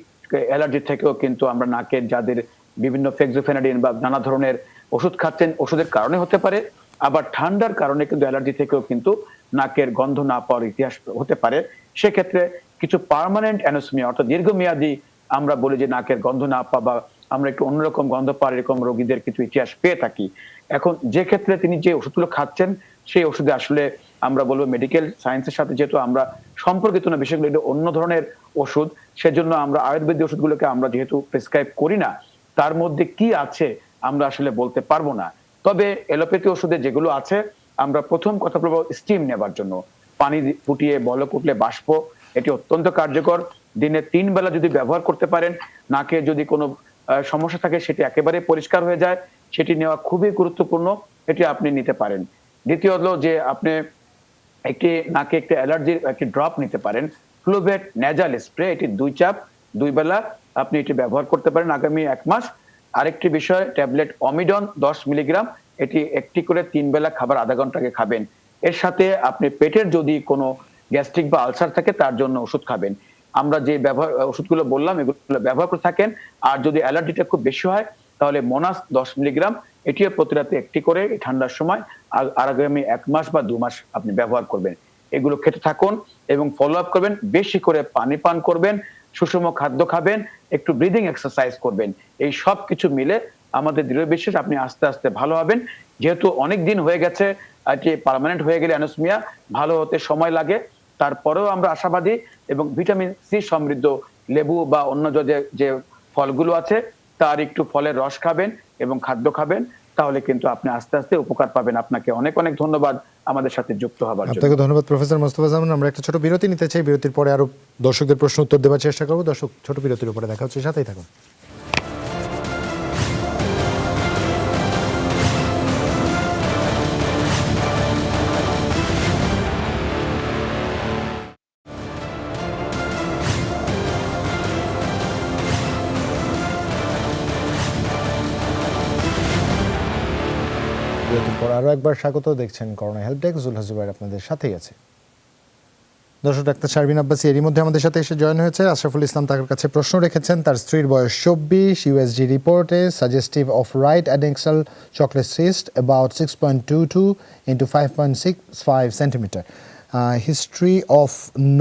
অ্যালার্জি থেকেও কিন্তু আমরা নাকের যাদের বিভিন্ন ফেক্সোফেনাডিন বা নানা ধরনের ওষুধ খাচ্ছেন, ওষুধের কারণে হতে পারে। আবার ঠান্ডার কারণে কিন্তু অ্যালার্জি থেকেও কিন্তু নাকের গন্ধ না পাওয়ার ইতিহাস হতে পারে। সেক্ষেত্রে কিছু পার্মানেন্ট অ্যানোসমিয়া, অর্থাৎ দীর্ঘমেয়াদী আমরা বলি যে নাকের গন্ধ না পাওয়া বা আমরা একটু অন্যরকম গন্ধ পাওয়ার এরকম রোগীদের কিছু ইতিহাস পেয়ে থাকি। এখন যে ক্ষেত্রে তিনি যে ওষুধগুলো খাচ্ছেন, সেই ওষুধে আসলে আমরা বলবো মেডিকেল সায়েন্সের সাথে যেহেতু আমরা সম্পর্কিত না, বিষয়গুলো এটা অন্য ধরনের ওষুধ, সেজন্য আমরা আয়ুর্বেদিক ওষুধগুলোকে আমরা যেহেতু প্রেসক্রাইব করি না, তার মধ্যে কি আছে আমরা আসলে বলতে পারবো না। তবে এলোপ্যাথি ওষুধে যেগুলো আছে, আমরা প্রথম কথা বলবো স্টিম নেবার জন্য, পানি ফুটিয়ে বলক উঠলে বাষ্প, এটি অত্যন্ত কার্যকর। দিনে 3 বেলা যদি ব্যবহার করতে পারেন, নাকে যদি কোনো সমস্যা থাকে সেটি একেবারে পরিষ্কার হয়ে যায়, সেটি নেওয়া খুবই গুরুত্বপূর্ণ, এটি আপনি নিতে পারেন। দ্বিতীয় হলো যে আপনি একটি নাকে একটি অ্যালার্জির একটি ড্রপ নিতে পারেন, ফ্লুভেট নেজাল স্প্রে, এটি 2 চাপ 2 বেলা আপনি এটি ব্যবহার করতে পারেন আগামী 1 মাস। আরেকটি বিষয়, ট্যাবলেট অমিডন 10 মিলিগ্রাম, এটি একটি করে 3 বেলা খাবার আধা ঘন্টা আগে খাবেন। এর সাথে আপনি পেটের যদি কোনো গ্যাস্ট্রিক বা আলসার থাকে তার জন্য ওষুধ খাবেন। আমরা যে ওষুধগুলো বললাম এগুলো ব্যবহার করে থাকেন। আর যদি অ্যালার্জিটা খুব বেশি হয়, তাহলে মোনাস 10 মিলিগ্রাম, এটিও প্রতি রাতে একটি করে ঠান্ডার সময় আর আগামী 1 মাস বা 2 মাস আপনি ব্যবহার করবেন। এগুলো খেতে থাকুন এবং ফলো আপ করবেন, বেশি করে পানি পান করবেন, সুষম খাদ্য খাবেন, একটু ব্রিদিং এক্সারসাইজ করবেন। এই সব কিছু মিলে আমাদের দৃঢ় বিশ্বাস আপনি আস্তে আস্তে ভালো হবেন। যেহেতু অনেক দিন হয়ে গেছে, এটি পার্মানেন্ট হয়ে গেলে অ্যানোসমিয়া ভালো হতে সময় লাগে, তারপরেও আমরা আশাবাদী। এবং ভিটামিন সি সমৃদ্ধ লেবু বা অন্য যে ফলগুলো আছে তার একটু ফলের রস খাবেন এবং খাদ্য খাবেন, তাহলে কিন্তু আপনি আস্তে আস্তে উপকার পাবেন। আপনাকে অনেক অনেক ধন্যবাদ আমাদের সাথে যুক্ত হবার জন্য। আপনাকে ধন্যবাদ প্রফেসর মোস্তফা জামান। আমরা একটা ছোট বিরতি নিতে চাই, বিরতির পরে আরো দর্শকদের প্রশ্ন উত্তর দেওয়ার চেষ্টা করব। দর্শক, ছোট বিরতির উপরে দেখা হচ্ছে, সাথেই থাকুন। বিরতির পর আরো একবার স্বাগত। দেখছেন corona help desk, Zulhas Zubair আপনাদের সাথেই আছে। দর্শক, ডাক্তার শারমিন আব্বাসী এরই মধ্যে আমাদের সাথে এসে জয়েন হয়েছে। আশরাফুল ইসলাম তার কাছে প্রশ্ন রেখেছেন। তার স্ত্রীর বয়স 24, ইউএসজি রিপোর্টে suggestive of right adnexal chocolate cyst about 6.22 into 5.65 centimeter. History of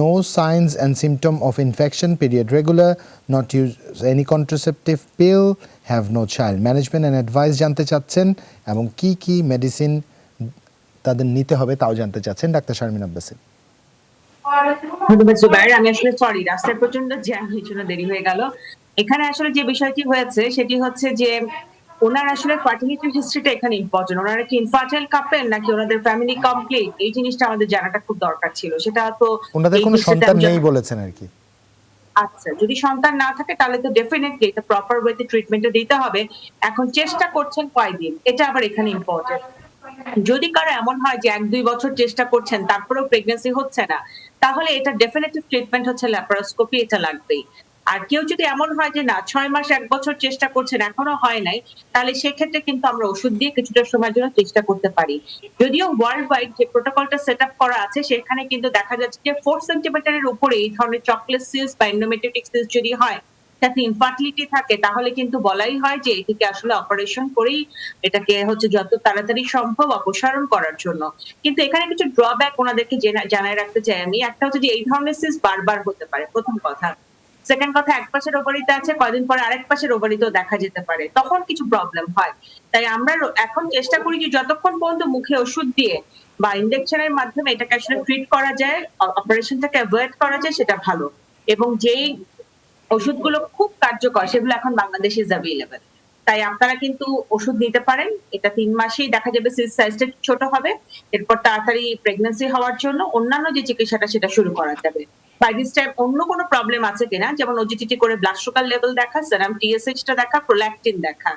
no signs and symptom of infection, period regular, not use any contraceptive pill, have no child. Management and advice জানতে চাচ্ছেন এবং কি medicine তাদের নিতে হবে তাও জানতে চাচ্ছেন ডাক্তার শারমিন আব্বাসী। ধন্যবাদ জুবাইর। আমি আসলে সরি, রাস্তায় প্রচন্ড জ্যাম, এই জন্য দেরি হয়ে গেল। এখানে আসলে যে বিষয়টি হয়েছে সেটি হচ্ছে যে ওনার আসলে ফার্টিলিটি হিস্ট্রিটা এখানে ইম্পর্টেন্ট। ওনারা কি ইনফার্টাইল কাপল নাকি ওনাদের ফ্যামিলি কমপ্লিট, এই জিনিসটা আমাদের জানাটা খুব দরকার ছিল। সেটা তো ওনাদের কোনো সন্তান নেই বলেছেন আর কি। আচ্ছা, যদি সন্তান না থাকে তাহলে তো ডেফিনেটলি এটা প্রপার ওয়েতে ট্রিটমেন্টটা দিতে হবে। এখন চেষ্টা করছেন কয়দিন, এটা আবার এখানে ইম্পর্টেন্ট। যদি কারো এমন হয় যে 1-2 বছর চেষ্টা করছেন তারপরেও প্রেগন্যান্সি হচ্ছে না, তাহলে এটা ডেফিনেটিভ ট্রিটমেন্ট হচ্ছে ল্যাপারোস্কোপি, এটা লাগবেই। আর কেউ যদি এমন হয় যে না 6 মাস 1 বছর চেষ্টা করছেন এখনো হয় নাই, তাহলে সেক্ষেত্রে কিন্তু আমরা ওষুধ দিয়ে কিছুটা সময়ের জন্য চেষ্টা করতে পারি। যদিও ওয়ার্ল্ড ওয়াইড যে প্রোটোকলটা সেট আপ করা আছে সেখানে কিন্তু দেখা যাচ্ছে যে 4 সেন্টিমিটারের উপরে এই ধরনের চকলেট সিলস বা এন্ডোমেট্রিওটিক সিলস যদি হয়, যাতে ইনফার্টিলিটি থাকে, তাহলে কিন্তু বলাই হয় যে এটিকে আসলে অপারেশন করেই এটাকে হচ্ছে যত তাড়াতাড়ি সম্ভব অপসারণ করার জন্য। কিন্তু এখানে কিছু ড্রব্যাক ওনাদেরকে জানায় রাখতে চাই আমি। একটা হচ্ছে যে এই ধরনের সিস বারবার হতে পারে, প্রথম কথা। সেকেন্ড কথা, এক পাশের ওভারিতে আছে, কয়দিন পরে আরেক পাশের ওভারিতেও দেখা যেতে পারে, তখন কিছু প্রবলেম হয়। তাই আমরা এখন চেষ্টা করি যে যতক্ষণ পর্যন্ত মুখে ওষুধ দিয়ে বা ইনজেকশনের মাধ্যমে এটাকে আসলে ট্রিট করা যায়, অপারেশনটাকে অ্যাভয়েড করা যায়, সেটা ভালো। এবং যেই ওষুধগুলো খুব কার্যকর সেগুলো এখন বাংলাদেশে ইজ অ্যাভেলেবল। তাই আপনারা কিন্তু ওষুধ নিতে পারেন। এটা 3 মাসেই দেখা যাবে সিস সাইজটা ছোট হবে। এরপর তাড়াতাড়ি প্রেগন্যান্সি হওয়ার জন্য অন্যান্য যে চিকিৎসাটা সেটা শুরু করা যাবে। বাই দিস টাইম অন্য কোনো প্রবলেম আছে কিনা, যেমন ওজিটিটি করে ব্লাড সুগার লেভেল দেখা, সেরাম টিএসএইচটা দেখা, প্রোল্যাকটিন দেখা,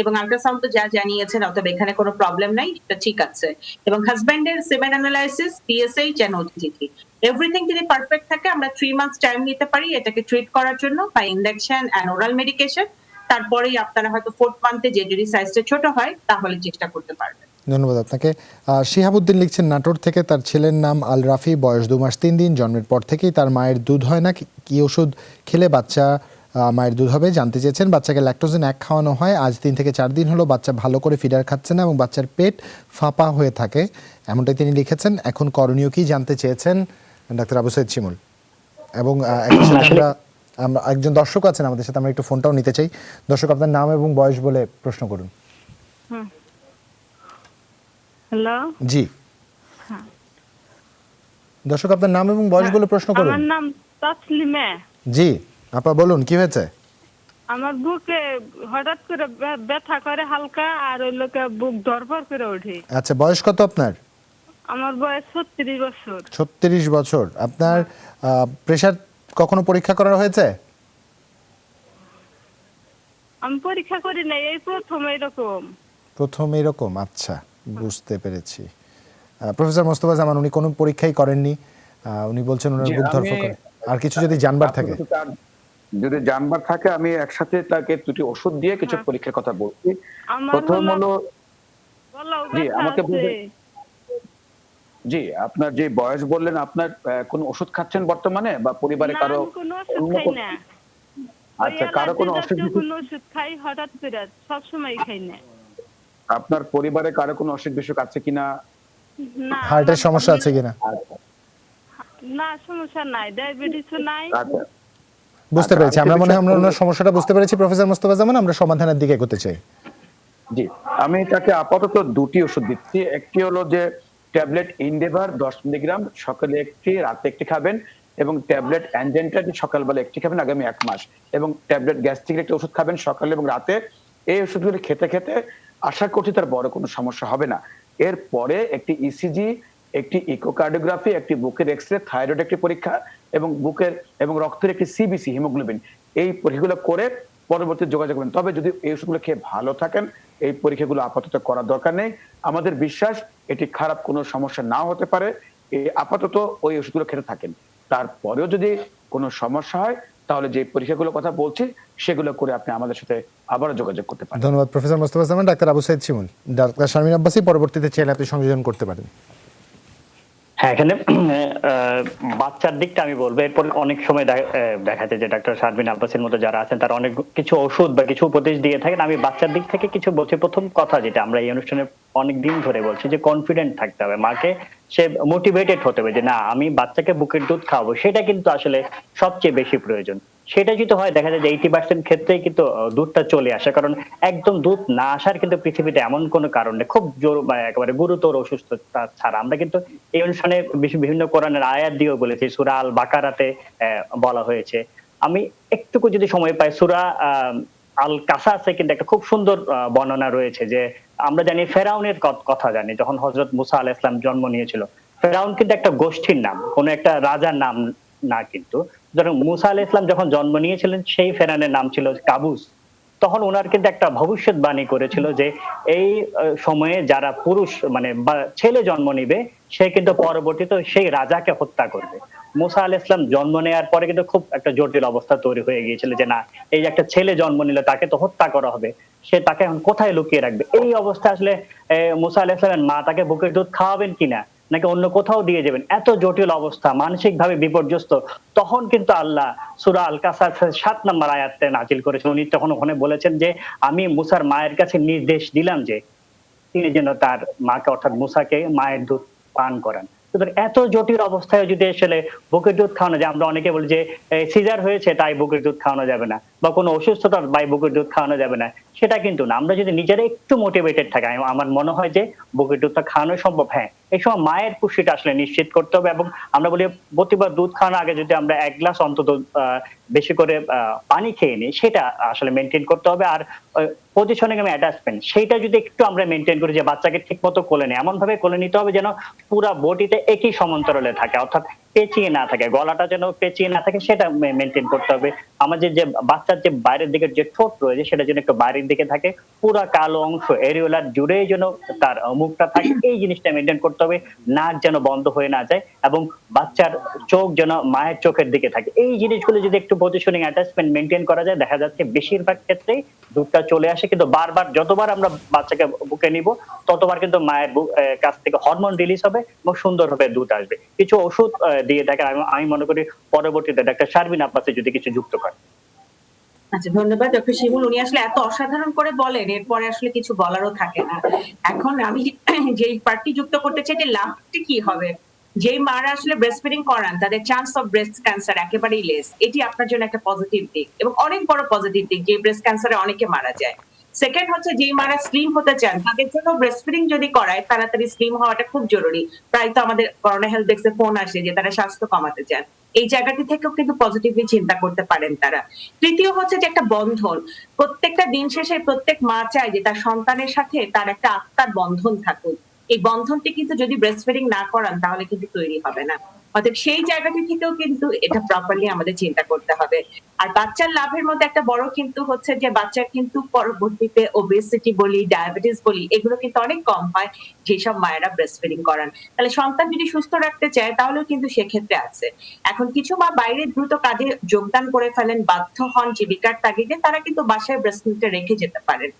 এবং আল্ট্রাসাউন্ড তো যা জানিয়েছেন অতএব এখানে কোনো প্রবলেম নাই, এটা ঠিক আছে। এবং হাজবেন্ডের সেমেন অ্যানালাইসিস, টিএসএইচ এন্ড ওজিটি, এভরিথিং যদি পারফেক্ট থাকে আমরা 3 মান্থস টাইম নিতে পারি এটাকে ট্রিট করার জন্য by injection and oral medication. তারপরেই আপনারা হয়তো 4th মান্থে যে যদি সাইজটা ছোট হয় তাহলে চেষ্টা করতে পারবেন। ধন্যবাদ আপনাকে। শিহাবুদ্দিন লিখছেন নাটোর থেকে, তার ছেলের নাম আল রাফি, বয়স 2 মাস 3 দিন, জন্মের পর থেকেই তার মায়ের দুধ হয় না, কি ওষুধ খেলে বাচ্চা মায়ের দুধ হবে জানতে চেয়েছেন। বাচ্চাকে ল্যাকটোজেন 1 খাওয়ানো হয়, আজ 3 থেকে 4 দিন হলো বাচ্চা ভালো করে ফিডার খাচ্ছে না এবং বাচ্চার পেট ফাঁপা হয়ে থাকে, এমনটাই তিনি লিখেছেন। এখন করণীয় কি জানতে চেয়েছেন ডাক্তার আবু সাইদ শিমুল। এবং একই সাথে আমরা একজন দর্শক আছেন আমাদের সাথে, আমরা একটু ফোনটাও নিতে চাই। দর্শক, আপনার নাম এবং বয়স বলে প্রশ্ন করুন। হ্যালো, জি দর্শক, আপনার নাম এবং বয়স বলে প্রশ্ন করুন। আমার নাম তাসলিমা। জি আপা বলুন, কি হয়েছে? আমার বুকে হঠাৎ করে ব্যথা করে হালকা, আর ওই লোকে বুক ধরফর করে ওঠে। আচ্ছা, বয়স কত আপনার? আমার বয়স 36 বছর। 36 বছর। আপনার প্রেসার কখনো পরীক্ষা করা হয়েছে? আমি পরীক্ষা করি নাই, এই প্রথম এরকম। আচ্ছা, বুঝতে পেরেছি। প্রফেসর মোস্তফা জামান, উনি কোনো পরীক্ষাই করেননি, উনি বলছেন ওনার বুক ধরফর করে। আর কিছু যদি জানবার থাকে, আমি একসাথে তাকে দুটি ওষুধ দিয়ে কিছু পরীক্ষার কথা বলছি। প্রথম হলো, জি আমাকে জি আপনার যে বয়স বললেন, আপনার কোন ওষুধ খাচ্ছেন বর্তমানে বা পরিবারে কারো? আচ্ছা, কারো কোনো ওষুধ খাই হঠাৎ করে, সব সময় খাই না। আপনার পরিবারে কারো কোনো অসুখ বিসুখ আছে কিনা? না, হার্টের সমস্যা আছে কিনা? না, সমস্যা নাই, ডায়াবেটিসও নাই। বুঝতে পেরেছি। আমরা মনে হয় আমরা ওনার সমস্যাটা বুঝতে পেরেছি প্রফেসর মোস্তফা জামান, আমরা সমাধানের দিকে এগোতে চাই। জি, আমি তাকে আপাতত দুটি ওষুধ দিচ্ছি। একটি হলো যে ট্যাবলেট ইনডেভার 10 মিলিগ্রাম, সকালে একটি রাতে একটি খাবেন, এবং ট্যাবলেট অ্যানজেন্টাটি সকালবেলা একটি খাবেন আগামী 1 মাস, এবং ট্যাবলেট গ্যাস্ট্রিকের একটি ওষুধ খাবেন সকালে এবং রাতে। এই ওষুধগুলি খেতে খেতে আশা করছি তার বড় কোনো সমস্যা হবে না। এরপরে একটি ইসিজি, একটি ইকোকার্ডিওগ্রাফি, একটি বুকের এক্সরে, থাইরয়েড একটি পরীক্ষা, এবং বুকের এবং রক্তের একটি সিবিসি হিমোগ্লোবিন, এই পরীক্ষাগুলো করে পরবর্তী যোগাযোগ করবেন। তবে যদি এই ওষুধগুলো খেয়ে ভালো থাকেন, এই পরীক্ষাগুলো আপাতত করার দরকার নেই। আমাদের বিশ্বাস এটি খারাপ কোনো সমস্যা নাও হতে পারে। আপাতত ওই ওষুধগুলো খেতে থাকেন। তারপরেও যদি কোনো সমস্যা হয় তাহলে যে পরীক্ষাগুলোর কথা বলছি সেগুলো করে আপনি আমাদের সাথে আবারও যোগাযোগ করতে পারেন। ধন্যবাদ প্রফেসর মোস্তফা জামান। ডাক্তার আবু সাইদ শিমুল, ডাক্তার শারমিন আব্বাসী পরবর্তীতে চাইলে আপনি সংযোজন করতে পারেন। হ্যাঁ, এখানে বাচ্চার দিকটা আমি বলবো। এরপর অনেক সময় দেখা যায় যে ডাক্তার শারমিন আব্বাসের মতো যারা আছেন তারা অনেক কিছু ওষুধ বা কিছু উপদেশ দিয়ে থাকেন। আমি বাচ্চার দিক থেকে কিছু বলছি। প্রথম কথা যেটা আমরা এই অনুষ্ঠানে অনেক দিন ধরে বলছি যে কনফিডেন্ট থাকতে হবে। মাকে সে মোটিভেটেড হতে হবে যে না আমি বাচ্চাকে বুকের দুধ খাওয়াবো। সেটা কিন্তু আসলে সবচেয়ে বেশি প্রয়োজন। সেটা যদি হয় দেখা যায় যে 80% ক্ষেত্রেই কিন্তু দুধটা চলে আসে। কারণ একদম দুধ না আসার কিন্তু পৃথিবীতে এমন কোনো কারণ নেই। খুব জোর মানে একেবারে গুরুতর অসুস্থতা ছাড়া। আমরা কিন্তু এই অনুষ্ঠানে বিভিন্ন কোরআনের আয়াত দিয়েও বলেছি। সূরা আল বাকারাতে বলা হয়েছে। আমি একটুকু যদি সময় পাই সূরা আল কাসাসে কিন্তু একটা খুব সুন্দর বর্ণনা রয়েছে যে আমরা জানি ফেরাউনের কথা জানি যখন হযরত মুসা আলাইহিস সালাম জন্ম নিয়েছিল। ফেরাউন কিন্তু একটা গোষ্ঠীর নাম, কোনো একটা রাজার নাম না কিন্তু। ধরুন মুসা আলাইহিস সালাম যখন জন্ম নিয়েছিলেন সেই ফেরাউনের নাম ছিল কাবুস। তখন ওনার কিন্তু একটা ভবিষ্যৎবাণী করেছিল যে এই সময়ে যারা পুরুষ মানে ছেলে জন্ম নিবে সে কিন্তু পরবর্তীতে সেই রাজাকে হত্যা করবে। মুসা আলাইহিস সালাম জন্ম নেওয়ার পরে কিন্তু খুব একটা জটিল অবস্থা তৈরি হয়ে গিয়েছিল যে না এই যে একটা ছেলে জন্ম নিল তাকে তো হত্যা করা হবে, সে তাকে এখন কোথায় লুকিয়ে রাখবে। এই অবস্থায় আসলে মুসা আলাইহিস সালামের মা তাকে বুকের দুধ খাওয়াবেন কিনা নাকি অন্য কোথাও দিয়ে যাবেন, এত জটিল অবস্থা, মানসিক ভাবে বিপর্যস্ত। তখন কিন্তু আল্লাহ সূরা আল কাসাসের 7 নম্বর আয়াতে নাজিল করেছেন। উনি তখন ওখানে বলেছেন যে আমি মুসার মায়ের কাছে নির্দেশ দিলাম যে তিনি যেন তার মাকে অর্থাৎ মুসাকে মায়ের দুধ পান করান। সুতরাং এত জটিল অবস্থায় যদি আসলে বুকের দুধ খাওয়ানো যায়, আমরা অনেকে বলি যে সিজার হয়েছে তাই বুকের দুধ খাওয়ানো যাবে না বা কোনো অসুস্থতা তাই বুকের দুধ খাওয়ানো যাবে না, সেটা কিন্তু না। আমরা যদি নিজেরা একটু মোটিভেটেড থাকি আমার মনে হয় যে বুকের দুধটা খাওয়ানো সম্ভব। হ্যাঁ, এই সময় মায়ের পুষ্টিটা আসলে নিশ্চিত করতে হবে এবং আমরা বলি প্রতিবার দুধ খাওয়ানোর আগে যদি আমরা 1 গ্লাস অন্তত বেশি করে পানি খেয়ে নিই সেটা আসলে মেনটেন করতে হবে। আর পজিশনিং এবং অ্যাটাচমেন্ট সেইটা যদি একটু আমরা মেনটেন করি যে বাচ্চাকে ঠিক মতো কোলে নেই, এমন ভাবে কোলে নিতে হবে যেন পুরা বডিতে একই সমান্তরালে থাকে, অর্থাৎ পেঁচিয়ে না থাকে, গলাটা যেন পেঁচিয়ে না থাকে সেটা মেনটেন করতে হবে। আমাদের যে বাচ্চার যে বাইরের দিকের যে ঠোঁট রয়েছে সেটা যেন একটু বাইরের দিকে থাকে, পুরা কালো অংশ এরিওলার জুড়ে যেন তার মুখটা থাকে, এই জিনিসটা মেনটেন করতে হবে। নাক যেন বন্ধ হয়ে না যায় এবং বাচ্চার চোখ যেন মায়ের চোখের দিকে থাকে। এই জিনিসগুলো যদি একটু পজিশনিং অ্যাটাচমেন্ট মেনটেন করা যায় দেখা যাচ্ছে বেশিরভাগ ক্ষেত্রেই দুধটা চলে আসে। কিন্তু বারবার যতবার আমরা বাচ্চাকে বুকে নিব ততবার কিন্তু মায়ের কাছ থেকে হরমোন রিলিজ হবে এবং সুন্দরভাবে দুধ আসবে। কিছু ওষুধ দিয়ে থাকে আমি মনে করি পরবর্তীতে ডাক্তার শারমিন আব্বাসি যদি কিছু যুক্ত করেন। আচ্ছা, ধন্যবাদ ডক্টর শিমুল। উনি আসলে এত অসাধারণ করে বলেন এরপরে আসলে কিছু বলারও থাকে না। এখন আমি যেই পার্টটি যুক্ত করতে চাই যে লাভটি কি হবে, যেই মারা আসলে ব্রেস্ট ফিডিং করান তাদের চান্স অফ ব্রেস্ট ক্যান্সার একেবারেই লেস। এটি আপনার জন্য একটা পজিটিভ দিক এবং অনেক বড় পজিটিভ দিক যে ব্রেস্ট ক্যান্সারে অনেকে মারা যায়। সেকেন্ড হচ্ছে যেই মারা স্লিম হতে চান তাদের জন্য ব্রেস্ট ফিডিং যদি করায় তাড়াতাড়ি স্লিম হওয়াটা খুব জরুরি। প্রায় তো আমাদের করোনা হেলথ ডেস্কে ফোন আসে যে তারা স্বাস্থ্য কমাতে চান, এই জায়গাটি থেকেও কিন্তু পজিটিভলি চিন্তা করতে পারেন তারা। তৃতীয় হচ্ছে যে একটা বন্ধন, প্রত্যেকটা দিন শেষে প্রত্যেক মা চায় যে তার সন্তানের সাথে তার একটা আত্মার বন্ধন থাকুক। এই বন্ধনটি কিন্তু যদি ব্রেস্ট ফিডিং না করান তাহলে কিন্তু তৈরি হবে না। অতএব সেই জায়গাটি থেকেও কিন্তু এটা প্রপারলি আমাদের চিন্তা করতে হবে। আর বাচ্চার লাভের মধ্যে একটা বড় কিন্তু হচ্ছে যে বাচ্চার কিন্তু পরবর্তীতে ওবেসিটি বলি ডায়াবেটিস বলি এগুলো কিন্তু অনেক কম হয় যেসব মায়েরা ব্রেস্ট ফিডিং করান। তাহলে সন্তান যদি সুস্থ রাখতে চায় তাহলেও কিন্তু সেক্ষেত্রে আছে। এখন কিছু মা বাইরে দ্রুত কাজে যোগদান করে ফেলেন, বাধ্য হন জীবিকার তাগিদে, তারা কিন্তু বাসায় ব্রেস্ট মিল্কটা রেখে যেতে পারেন।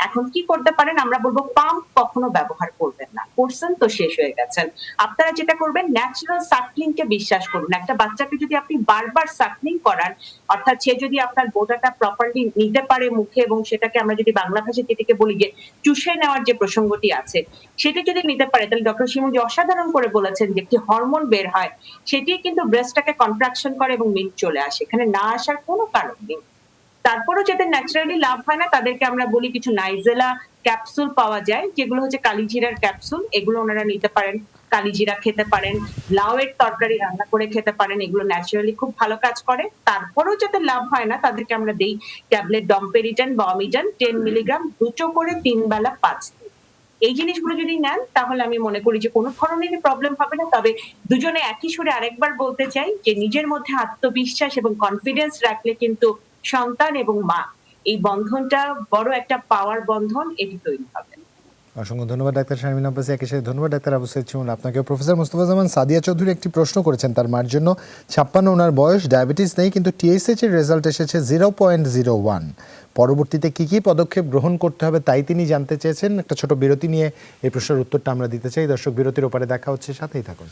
এখন কি করতে পারেন, আমরা বলবো পাম্প কখনো ব্যবহার করবেন না, করছেন তো শেষ হয়ে গেছেন। আপনারা যেটা করবেন ন্যাচারাল সাকলিং কে বিশ্বাস করুন। একটা বাচ্চাকে যদি আপনি বারবার সাকলিং করান, অর্থাৎ সে যদি আপনার বোটাটা প্রপারলি নিতে পারে মুখে এবং সেটাকে আমরা যদি বাংলা ভাষায় যেটাকে বলি যে চুষে নেওয়ার যে প্রসঙ্গটি আছে সেটি যদি নিতে পারে তাহলে ডক্টর শিমুল যে অসাধারণ করে বলেছেন যে একটি হরমোন বের হয় সেটি কিন্তু ব্রেস্টটাকে কন্ট্রাকশন করে এবং মিল্ক চলে আসে, এখানে না আসার কোনো কারণ নেই। তারপরও যাদের ন্যাচারালি লাভ হয় না তাদেরকে আমরা বলি কিছু নাইজেলা ক্যাপসুল পাওয়া যায় যেগুলো হচ্ছে কালিজিরার ক্যাপসুল, এগুলো ওনারা নিতে পারেন। কালিজিরা খেতে পারেন, লাউয়ের তরকারি রান্না করে খেতে পারেন, এগুলো ন্যাচারালি খুব ভালো কাজ করে। তারপরেও যাদের লাভ হয় না তাদেরকে আমরা দেই ট্যাবলেট ডম্পেরিটান বা অমিজান 10 মিলিগ্রাম 2 করে 3 বেলা 5 দিন। এই জিনিসগুলো যদি নেন তাহলে আমি মনে করি যে কোনো ধরনেরই প্রবলেম হবে না। তবে দুজনে একই সুরে আরেকবার বলতে চাই যে নিজের মধ্যে আত্মবিশ্বাস এবং কনফিডেন্স রাখলে কিন্তু সন্তান এবং মা এই বন্ধনটা বড় একটা পাওয়ার বন্ধন, এটি তৈরি হবে। অসংখ্য ধন্যবাদ ডাক্তার শারমিন আব্বাসি, একই সাথে ধন্যবাদ ডাক্তার আবু সাইদ শিমুল আপনাকে। প্রফেসর মুস্তফা জামান সাদিয়া চৌধুরী একটি প্রশ্ন করেছেন তার মার জন্য, 56 ওনার বয়স, ডায়াবেটিস নেই কিন্তু TSH এর রেজাল্ট এসেছে 0.01, পরবর্তীতে কি কি পদক্ষেপ গ্রহণ করতে হবে তাই তিনি জানতে চেয়েছেন। একটা ছোট বিরতি নিয়ে এই প্রশ্নের উত্তরটা আমরা দিতে চাই। দর্শক বিরতির ওপারে দেখা হচ্ছে, সাথেই থাকুন।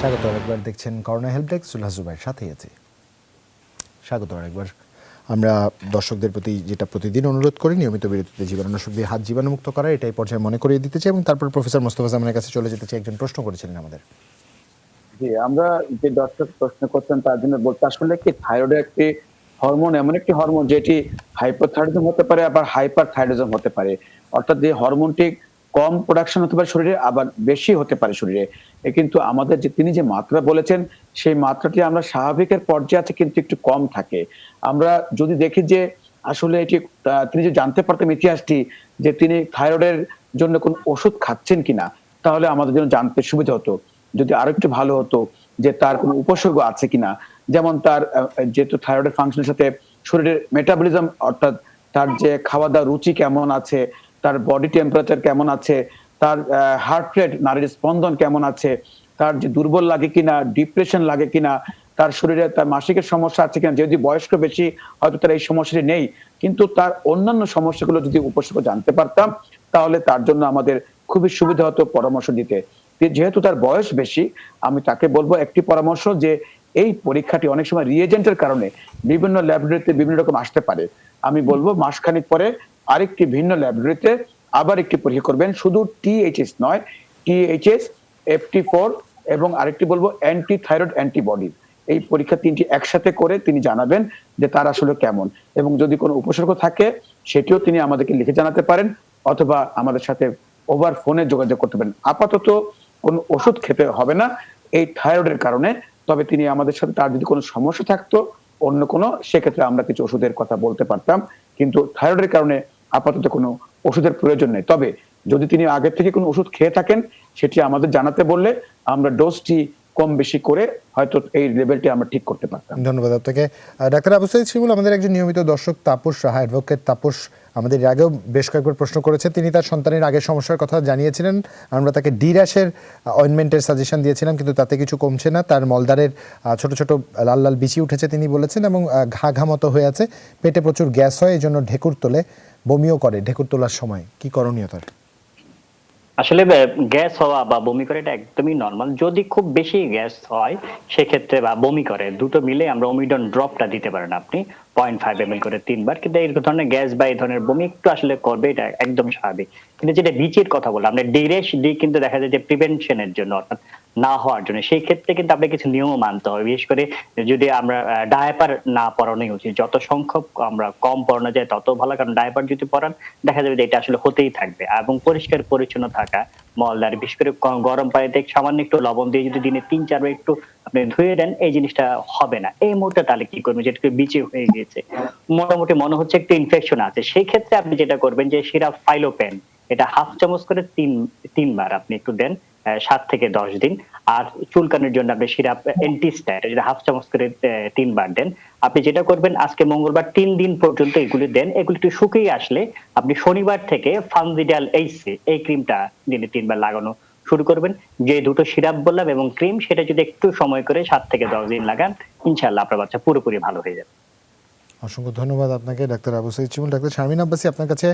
স্বাগত আরেকবার, দেখছেন করোনা হেল্প ডেস্ক, সুলহাস জুবাইর সাথেই আছি। স্বাগত আরেকবার। আমরা দর্শকদের প্রতি যেটা প্রতিদিন অনুরোধ করি, নিয়মিত বিরতিতে জীবাণুনাশক দিয়ে হাত জীবাণুমুক্ত করা, এটাই পর্যায়ে মনে করিয়ে দিতে চাই। এবং তারপর প্রফেসর মোস্তফা জামানের কাছে চলে যেতে চাই। একজন প্রশ্ন করেছিলেন আমাদের। জি, আমরা যে দর্শক প্রশ্ন করছেন তার জন্য বলতে, আসলে কি থাইরয়েড একটি হরমোন, এমন একটি হরমোন যেটি হাইপোথাইরয়েডিজম হতে পারে, আবার হাইপার থাইরয়েডিজম হতে পারে। অর্থাৎ যে হরমোনটি কম প্রোডাকশন হতে পারে শরীরে, আবার বেশি হতে পারে শরীরে। কিন্তু আমাদের যে তিনি যে মাত্রা বলেছেন, সেই মাত্রাটি আমরা স্বাভাবিকের পর্যায়ে আছে কিন্তু একটু কম থাকে। আমরা যদি দেখি যে আসলে এটি তিনি যে জানতে পারতাম ইতিহাসটি, যে তিনি থাইরয়েডের জন্য কোন ওষুধ খাচ্ছেন কিনা, তাহলে আমাদের জন্য জানতে সুবিধা হতো। যদি আরো একটু ভালো হতো যে তার কোনো উপসর্গ আছে কিনা, যেমন তার যেহেতু থাইরয়েডের ফাংশনের সাথে শরীরের মেটাবলিজম, অর্থাৎ তার যে খাওয়া দাওয়া রুচি কেমন আছে, তার বডি টেম্পারেচার কেমন আছে, তার হার্ট রেট, নাড়ির স্পন্দন কেমন আছে, তার যে দুর্বল লাগে কিনা, ডিপ্রেশন লাগে কিনা, তার শরীরে তার মাসিকের সমস্যা আছে কিনা। যদি বয়স্ক বেশি, হয়তো তার এই সমস্যাটি নেই, কিন্তু তার অন্যান্য সমস্যাগুলো যদি উপসর্গ জানতে পারতাম, তাহলে তার জন্য আমাদের খুবই সুবিধা হতো পরামর্শ দিতে। যেহেতু তার বয়স বেশি, আমি তাকে বলবো একটি পরামর্শ, যে এই পরীক্ষাটি অনেক সময় রিয়েজেন্টের কারণে বিভিন্ন ল্যাবরেটরিতে বিভিন্ন রকম আসতে পারে। আমি বলবো মাসখানেক পরে আরেকটি ভিন্ন ল্যাবরেটরিতে আবার একটি পরীক্ষা করবেন, শুধু টিএইচএস নয়, টিএইচএস, FT4 এবং আরেকটি বলবো অ্যান্টি থাইরয়েড অ্যান্টিবডি। এই পরীক্ষা তিনটি একসাথে করে তিনি জানাবেন যে তার আসলে কেমন, এবং যদি কোনো উপসর্গ থাকে সেটিও তিনি আমাদেরকে লিখে জানাতে পারেন, অথবা আমাদের সাথে ওভার ফোনে যোগাযোগ করতে পারেন। আপাতত কোন ওষুধ খেতে হবে না এই থাইরয়েডের কারণে, তবে তিনি আমাদের সাথে তার যদি কোনো সমস্যা থাকতো অন্য কোনো, সেক্ষেত্রে আমরা কিছু ওষুধের কথা বলতে পারতাম, কিন্তু থাইরয়েডের কারণে আপাতত কোনো ওষুধের প্রয়োজন নেই। তবে যদি তিনি আগে থেকে কোনো ওষুধ খেয়ে থাকেন, সেটি আমাদের জানাতে বললে আমরা ডোজটি কম বেশি করে হয়তো এই লেভেলটি আমরা ঠিক করতে পারতাম। ধন্যবাদ আপনাকে। ডাক্তার আবু সাঈদ শিমুল, আমাদের একজন নিয়মিত দর্শক তাপস রাহা, অ্যাডভোকেট তাপস, আমাদের এর আগেও বেশ কয়েকবার প্রশ্ন করেছে। তিনি তার সন্তানের আগের সমস্যার কথা জানিয়েছিলেন। আমরা তাকে ডিরাশের অয়েনমেন্টের সাজেশন দিয়েছিলাম, কিন্তু তাতে কিছু কমছে না। তার মলদারের ছোট ছোট লাল লাল বিচি উঠেছে তিনি বলেছেন, এবং ঘা ঘা মতো হয়ে আছে। পেটে প্রচুর গ্যাস হয়, এই জন্য ঢেকুর তোলে, বমিও করে ঢেকুর তোলার সময়। কি করণীয় তার? আসলে গ্যাস হওয়া বা বমি করে এটা একদমই নর্মাল। যদি খুব বেশি গ্যাস হয় সেক্ষেত্রে, বা বমি করে, দুটো মিলে আমরা ওমিডন ড্রপটা দিতে পারেন আপনি 0.5 ml করে 3 বার। কিন্তু এই ধরনের গ্যাস বা এই ধরনের বমি একটু আসলে করবে, এটা একদম স্বাভাবিক। কিন্তু যেটা বিচির কথা বললাম, আমরা ডিরেশ ডি কিন্তু দেখা যায় যে প্রিভেনশনের জন্য, অর্থাৎ না হওয়ার জন্য, সেই ক্ষেত্রে কিন্তু আপনাকে কিছু নিয়ম মানতে হবে। বিশেষ করে যদি আমরা ডায়াপার না পরানোই উচিত, যত সংখ্যক আমরা কম পরানো যায় তত ভালো, কারণ ডায়াপার যদি পরান দেখা যাবে যে এটা আসলে হতেই থাকবে। এবং পরিষ্কার পরিচ্ছন্ন থাকা, মলদার বিশেষ করে গরম পানিতে সামান্য একটু লবণ দিয়ে যদি দিনে 3-4 বার একটু আপনি ধুয়ে দেন, এই জিনিসটা হবে না। এই মুহূর্তে তাহলে কি করবেন, যেটা বিচে হয়ে গিয়েছে, মোটামুটি মনে হচ্ছে একটু ইনফেকশন আছে, সেই ক্ষেত্রে আপনি যেটা করবেন যে সিরাপ ফাইলোপেন, এটা 1/2 চামচ করে 3 বার আপনি একটু দেন 7 থেকে 10 দিন। আর চুলকানির জন্য আপনি সিরাপ এন্টিস্ট্যাট, যেটা 1/2 চামচ করে 3 বার দেন। আপনি যেটা করবেন, আজকে মঙ্গলবার 3 দিন পর্যন্ত এগুলি দেন। এগুলি একটু শুকিয়ে আসলে আপনি শনিবার থেকে ফানজিডাল এইচসি, এই ক্রিমটা দিনে 3 বার লাগানো শুরু করবেন। যে দুটো সিরাপ বললাম এবং ক্রিম, সেটা যদি একটু সময় করে 7 থেকে 10 দিন লাগান, ইনশাআল্লাহ আপনার বাচ্চা পুরোপুরি ভালো হয়ে যাবে। অসংখ্য ধন্যবাদ আপনাকে ডাক্তার আবু সাঈদ শিমুল। ডাক্তার শারমিন আব্বাসী, আপনার কাছে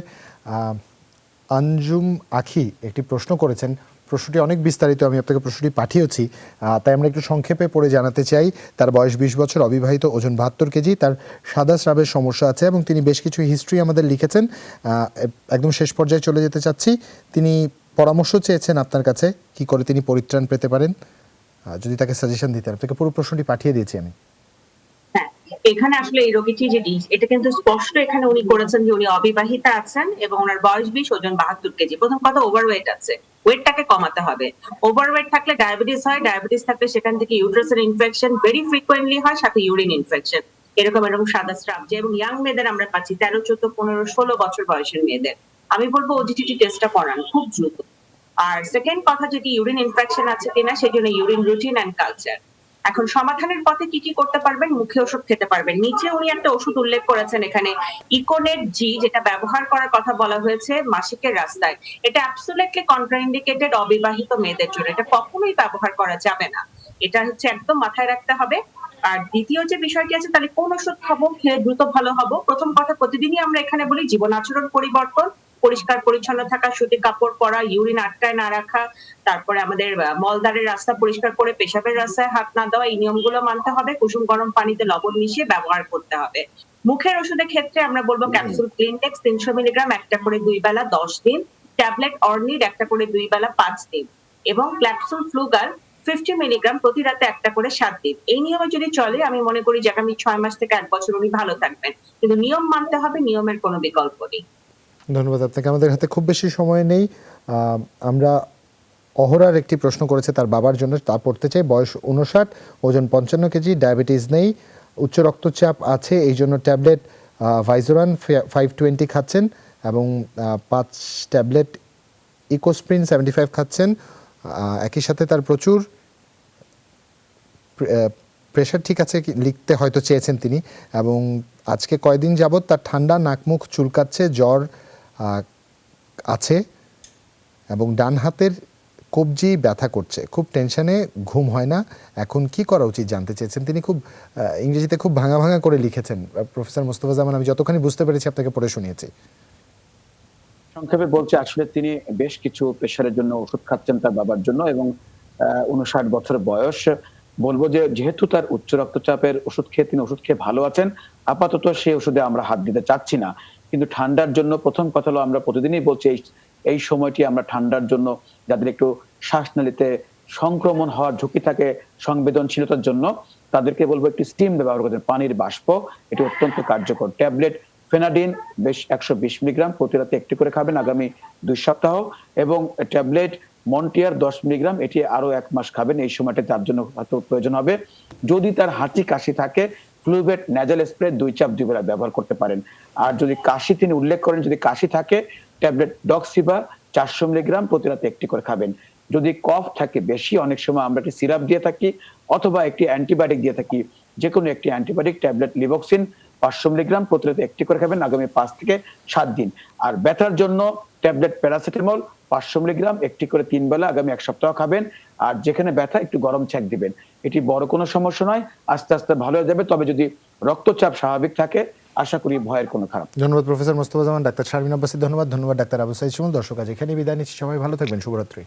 আঞ্জুম আখি একটি প্রশ্ন করেছেন। প্রশ্নটি অনেক বিস্তারিত, আমি আপনাকে প্রশ্নটি পাঠিয়েছি, তাই আমরা একটু সংক্ষেপে পড়ে জানাতে চাই। তার বয়স 20 বছর, অবিবাহিত, ওজন 72 কেজি, তার সাদা স্রাবের সমস্যা আছে, এবং তিনি বেশ কিছু হিস্ট্রি আমাদের লিখেছেন। একদম শেষ পর্যায়ে চলে যেতে চাচ্ছি। তিনি পরামর্শ চেয়েছেন আপনার কাছে কি করে তিনি পরিত্রাণ পেতে পারেন, যদি তাকে সাজেশন দিতেন। আপনাকে পুরো প্রশ্নটি পাঠিয়ে দিয়েছি আমি। এখানে আসলে এই রোগীটি যেটি, এটা কিন্তু স্পষ্ট এখানে উনি করেছেন যে উনি অবিবাহিতা আছেন এবং ওনার বয়স 20, ওজন 72 কেজি। প্রথম কথা, ওভারওয়েট আছে, ওয়েটটাকে কমাতে হবে। ওভারওয়েট থাকলে ডায়াবেটিস হয়, ডায়াবেটিস থাকলে সেখান থেকে ইউটেরাসের ইনফেকশন ভেরি ফ্রিকোয়েন্টলি হয়, সাথে ইউরিন ইনফেকশন, এরকম সাদা স্রাব। যে এবং ইয়াং মেয়েদের আমরা পাচ্ছি 13, 14, 15, 16 বছর বয়সের মেয়েদের। আমি বলবো ওজিটিটি টেস্টটা করান খুব দ্রুত। আর সেকেন্ড কথা, যেটি ইউরিন ইনফেকশন আছে কিনা সেজন্য ইউরিন রুটিন এন্ড কালচার। এখন সমাধানের পথে কি কি করতে পারবেন, মুখে ওষুধ খেতে পারবেন। নিচে উনি একটা ওষুধ উল্লেখ করেছেন এখানে, ইকোনেট জি, যেটা ব্যবহার করার কথা বলা হয়েছে মাসিকের রাস্তায়। এটা অ্যাবসলিউটলি কন্ট্রাইন্ডিকেটেড অবিবাহিত মেয়েদের জন্য, এটা কখনোই ব্যবহার করা যাবে না। এটা একদম মাথায় রাখতে হবে। আর দ্বিতীয় যে বিষয়টি আছে, তাহলে কোন ওষুধ খাবো, খেয়ে দ্রুত ভালো হবো। প্রথম কথা, প্রতিদিনই আমরা এখানে বলি জীবন আচরণ পরিবর্তন, পরিষ্কার পরিচ্ছন্ন থাকা, সুতি কাপড় পরা, ইউরিন আটকায় না রাখা, তারপরে আমাদের মলদ্বারের রাস্তা পরিষ্কার করে পেশাবের রাস্তায় হাত না দেওয়া, এই নিয়মগুলো মানতে হবে। কুসুম গরম পানিতে লবণ মিশিয়ে ব্যবহার করতে হবে। মুখের ওষুধের ক্ষেত্রে আমরা বলবো ক্যাপসুল ক্লিনটেক্স 300 মিলিগ্রাম একটা করে 2 বেলা 10 দিন, ট্যাবলেট অর্নিড একটা করে 2 বেলা 5 দিন এবং ক্যাপসুল ফ্লুগার 50 মিলিগ্রাম প্রতি রাতে একটা করে 7 দিন। এই নিয়মে যদি চলে আমি মনে করি যে আগামী 6 মাস থেকে 1 বছর উনি ভালো থাকবেন। কিন্তু নিয়ম মানতে হবে, নিয়মের কোনো বিকল্প নেই। ধন্যবাদ আপনাকে। আমাদের হাতে খুব বেশি সময় নেই। আমরা অহরার একটি প্রশ্ন করেছে তার বাবার জন্য, তা পড়তে চাই। বয়স 59, ওজন 55 কেজি, ডায়াবেটিস নেই, উচ্চ রক্তচাপ আছে, এই জন্য ট্যাবলেট ভাইজোরান 520 খাচ্ছেন এবং 5 ট্যাবলেট ইকোস্প্রিন 75 খাচ্ছেন। একই সাথে তার প্রচুর প্রেশার ঠিক আছে লিখতে হয়তো চেয়েছেন তিনি, এবং আজকে কয়দিন যাবৎ তার ঠান্ডা, নাক মুখ চুলকাচ্ছে, জ্বর আছে এবং ডান হাতের কবজি ব্যথা করছে, খুব টেনশনে, ঘুম হয় না, এখন কি করা উচিত জানতে চেয়েছেন তিনি। খুব ইংরেজিতে খুব ভাঙা ভাঙা করে লিখেছেন প্রফেসর মোস্তফা জামান, আমি যতখানি বুঝতে পেরেছি আপনাকে পড়ে শুনিয়েছি। সংক্ষেপে বলছে, আসলে তিনি বেশ কিছু প্রেশারের জন্য ওষুধ খাচ্ছেন তার বাবার জন্য এবং 59 বছর বয়স। বলবো যে যেহেতু তার উচ্চ রক্তচাপের ওষুধ খেয়ে তিনি ওষুধ খেয়ে ভালো আছেন, আপাতত সেই ওষুধে আমরা হাত দিতে চাচ্ছি না। কিন্তু ঠান্ডার জন্য প্রথম কথা হলো, আমরা প্রতিদিনই বলছি এই সময়টি আমরা ঠান্ডার জন্য যাদের একটু শ্বাসনালীতে সংক্রমণ হওয়ার ঝুঁকি থাকে, সংবেদনশীলতার জন্য, তাদেরকে বলবো একটু স্টিম ব্যবহার করতে, পানির বাষ্প, এটি অত্যন্ত কার্যকর। ট্যাবলেট ফেনাডিন বেশ 120 মিলিগ্রাম প্রতি রাতে একটি করে খাবেন আগামী 2 সপ্তাহ, এবং ট্যাবলেট মন্টিয়ার 10 মিলিগ্রাম, এটি আরো 1 মাস খাবেন। এই সময়টা তার জন্য হয়তো প্রয়োজন হবে। যদি তার হাঁচি কাশি থাকে, ফ্লুভেট ন্যাজাল স্প্রে 2 চাপ 2 বেলা ব্যবহার করতে পারেন। আর যদি কাশি তিনি উল্লেখ করেন, যদি কাশি থাকে ট্যাবলেট ডক্সিবা 400 মিলিগ্রাম প্রতি রাতে একটি করে খাবেন। যদি কফ থাকে বেশি, অনেক সময় আমরা একটি সিরাপ দিয়ে থাকি অথবা একটি অ্যান্টিবায়োটিক দিয়ে থাকি, যে কোনো একটি অ্যান্টিবায়োটিক ট্যাবলেট লিভক্সিন 500 মিলিগ্রাম প্রতি রাতে একটি করে খাবেন আগামী 5 থেকে 7 দিন। আর ব্যথার জন্য ট্যাবলেট প্যারাসিটামল 500 মিলিগ্রাম একটি করে 3 বেলা আগামী 1 সপ্তাহ খাবেন। আর যেখানে ব্যথা একটু গরম ছ্যাঁক দিবেন। এটি বড় কোনো সমস্যা নয়, আস্তে আস্তে ভালো হয়ে যাবে। তবে যদি রক্তচাপ স্বাভাবিক থাকে, আশা করি ভয়ের কোনো খারাপ। ধন্যবাদ প্রফেসর মোস্তফা জামান। ডাক্তার শারমিন আব্বাসী ধন্যবাদ। ধন্যবাদ ডাক্তার আবু সাইদ শিমুল। দর্শক আজ এখানে বিদায় নিচ্ছি, সবাই ভালো থাকবেন, শুভরাত্রি।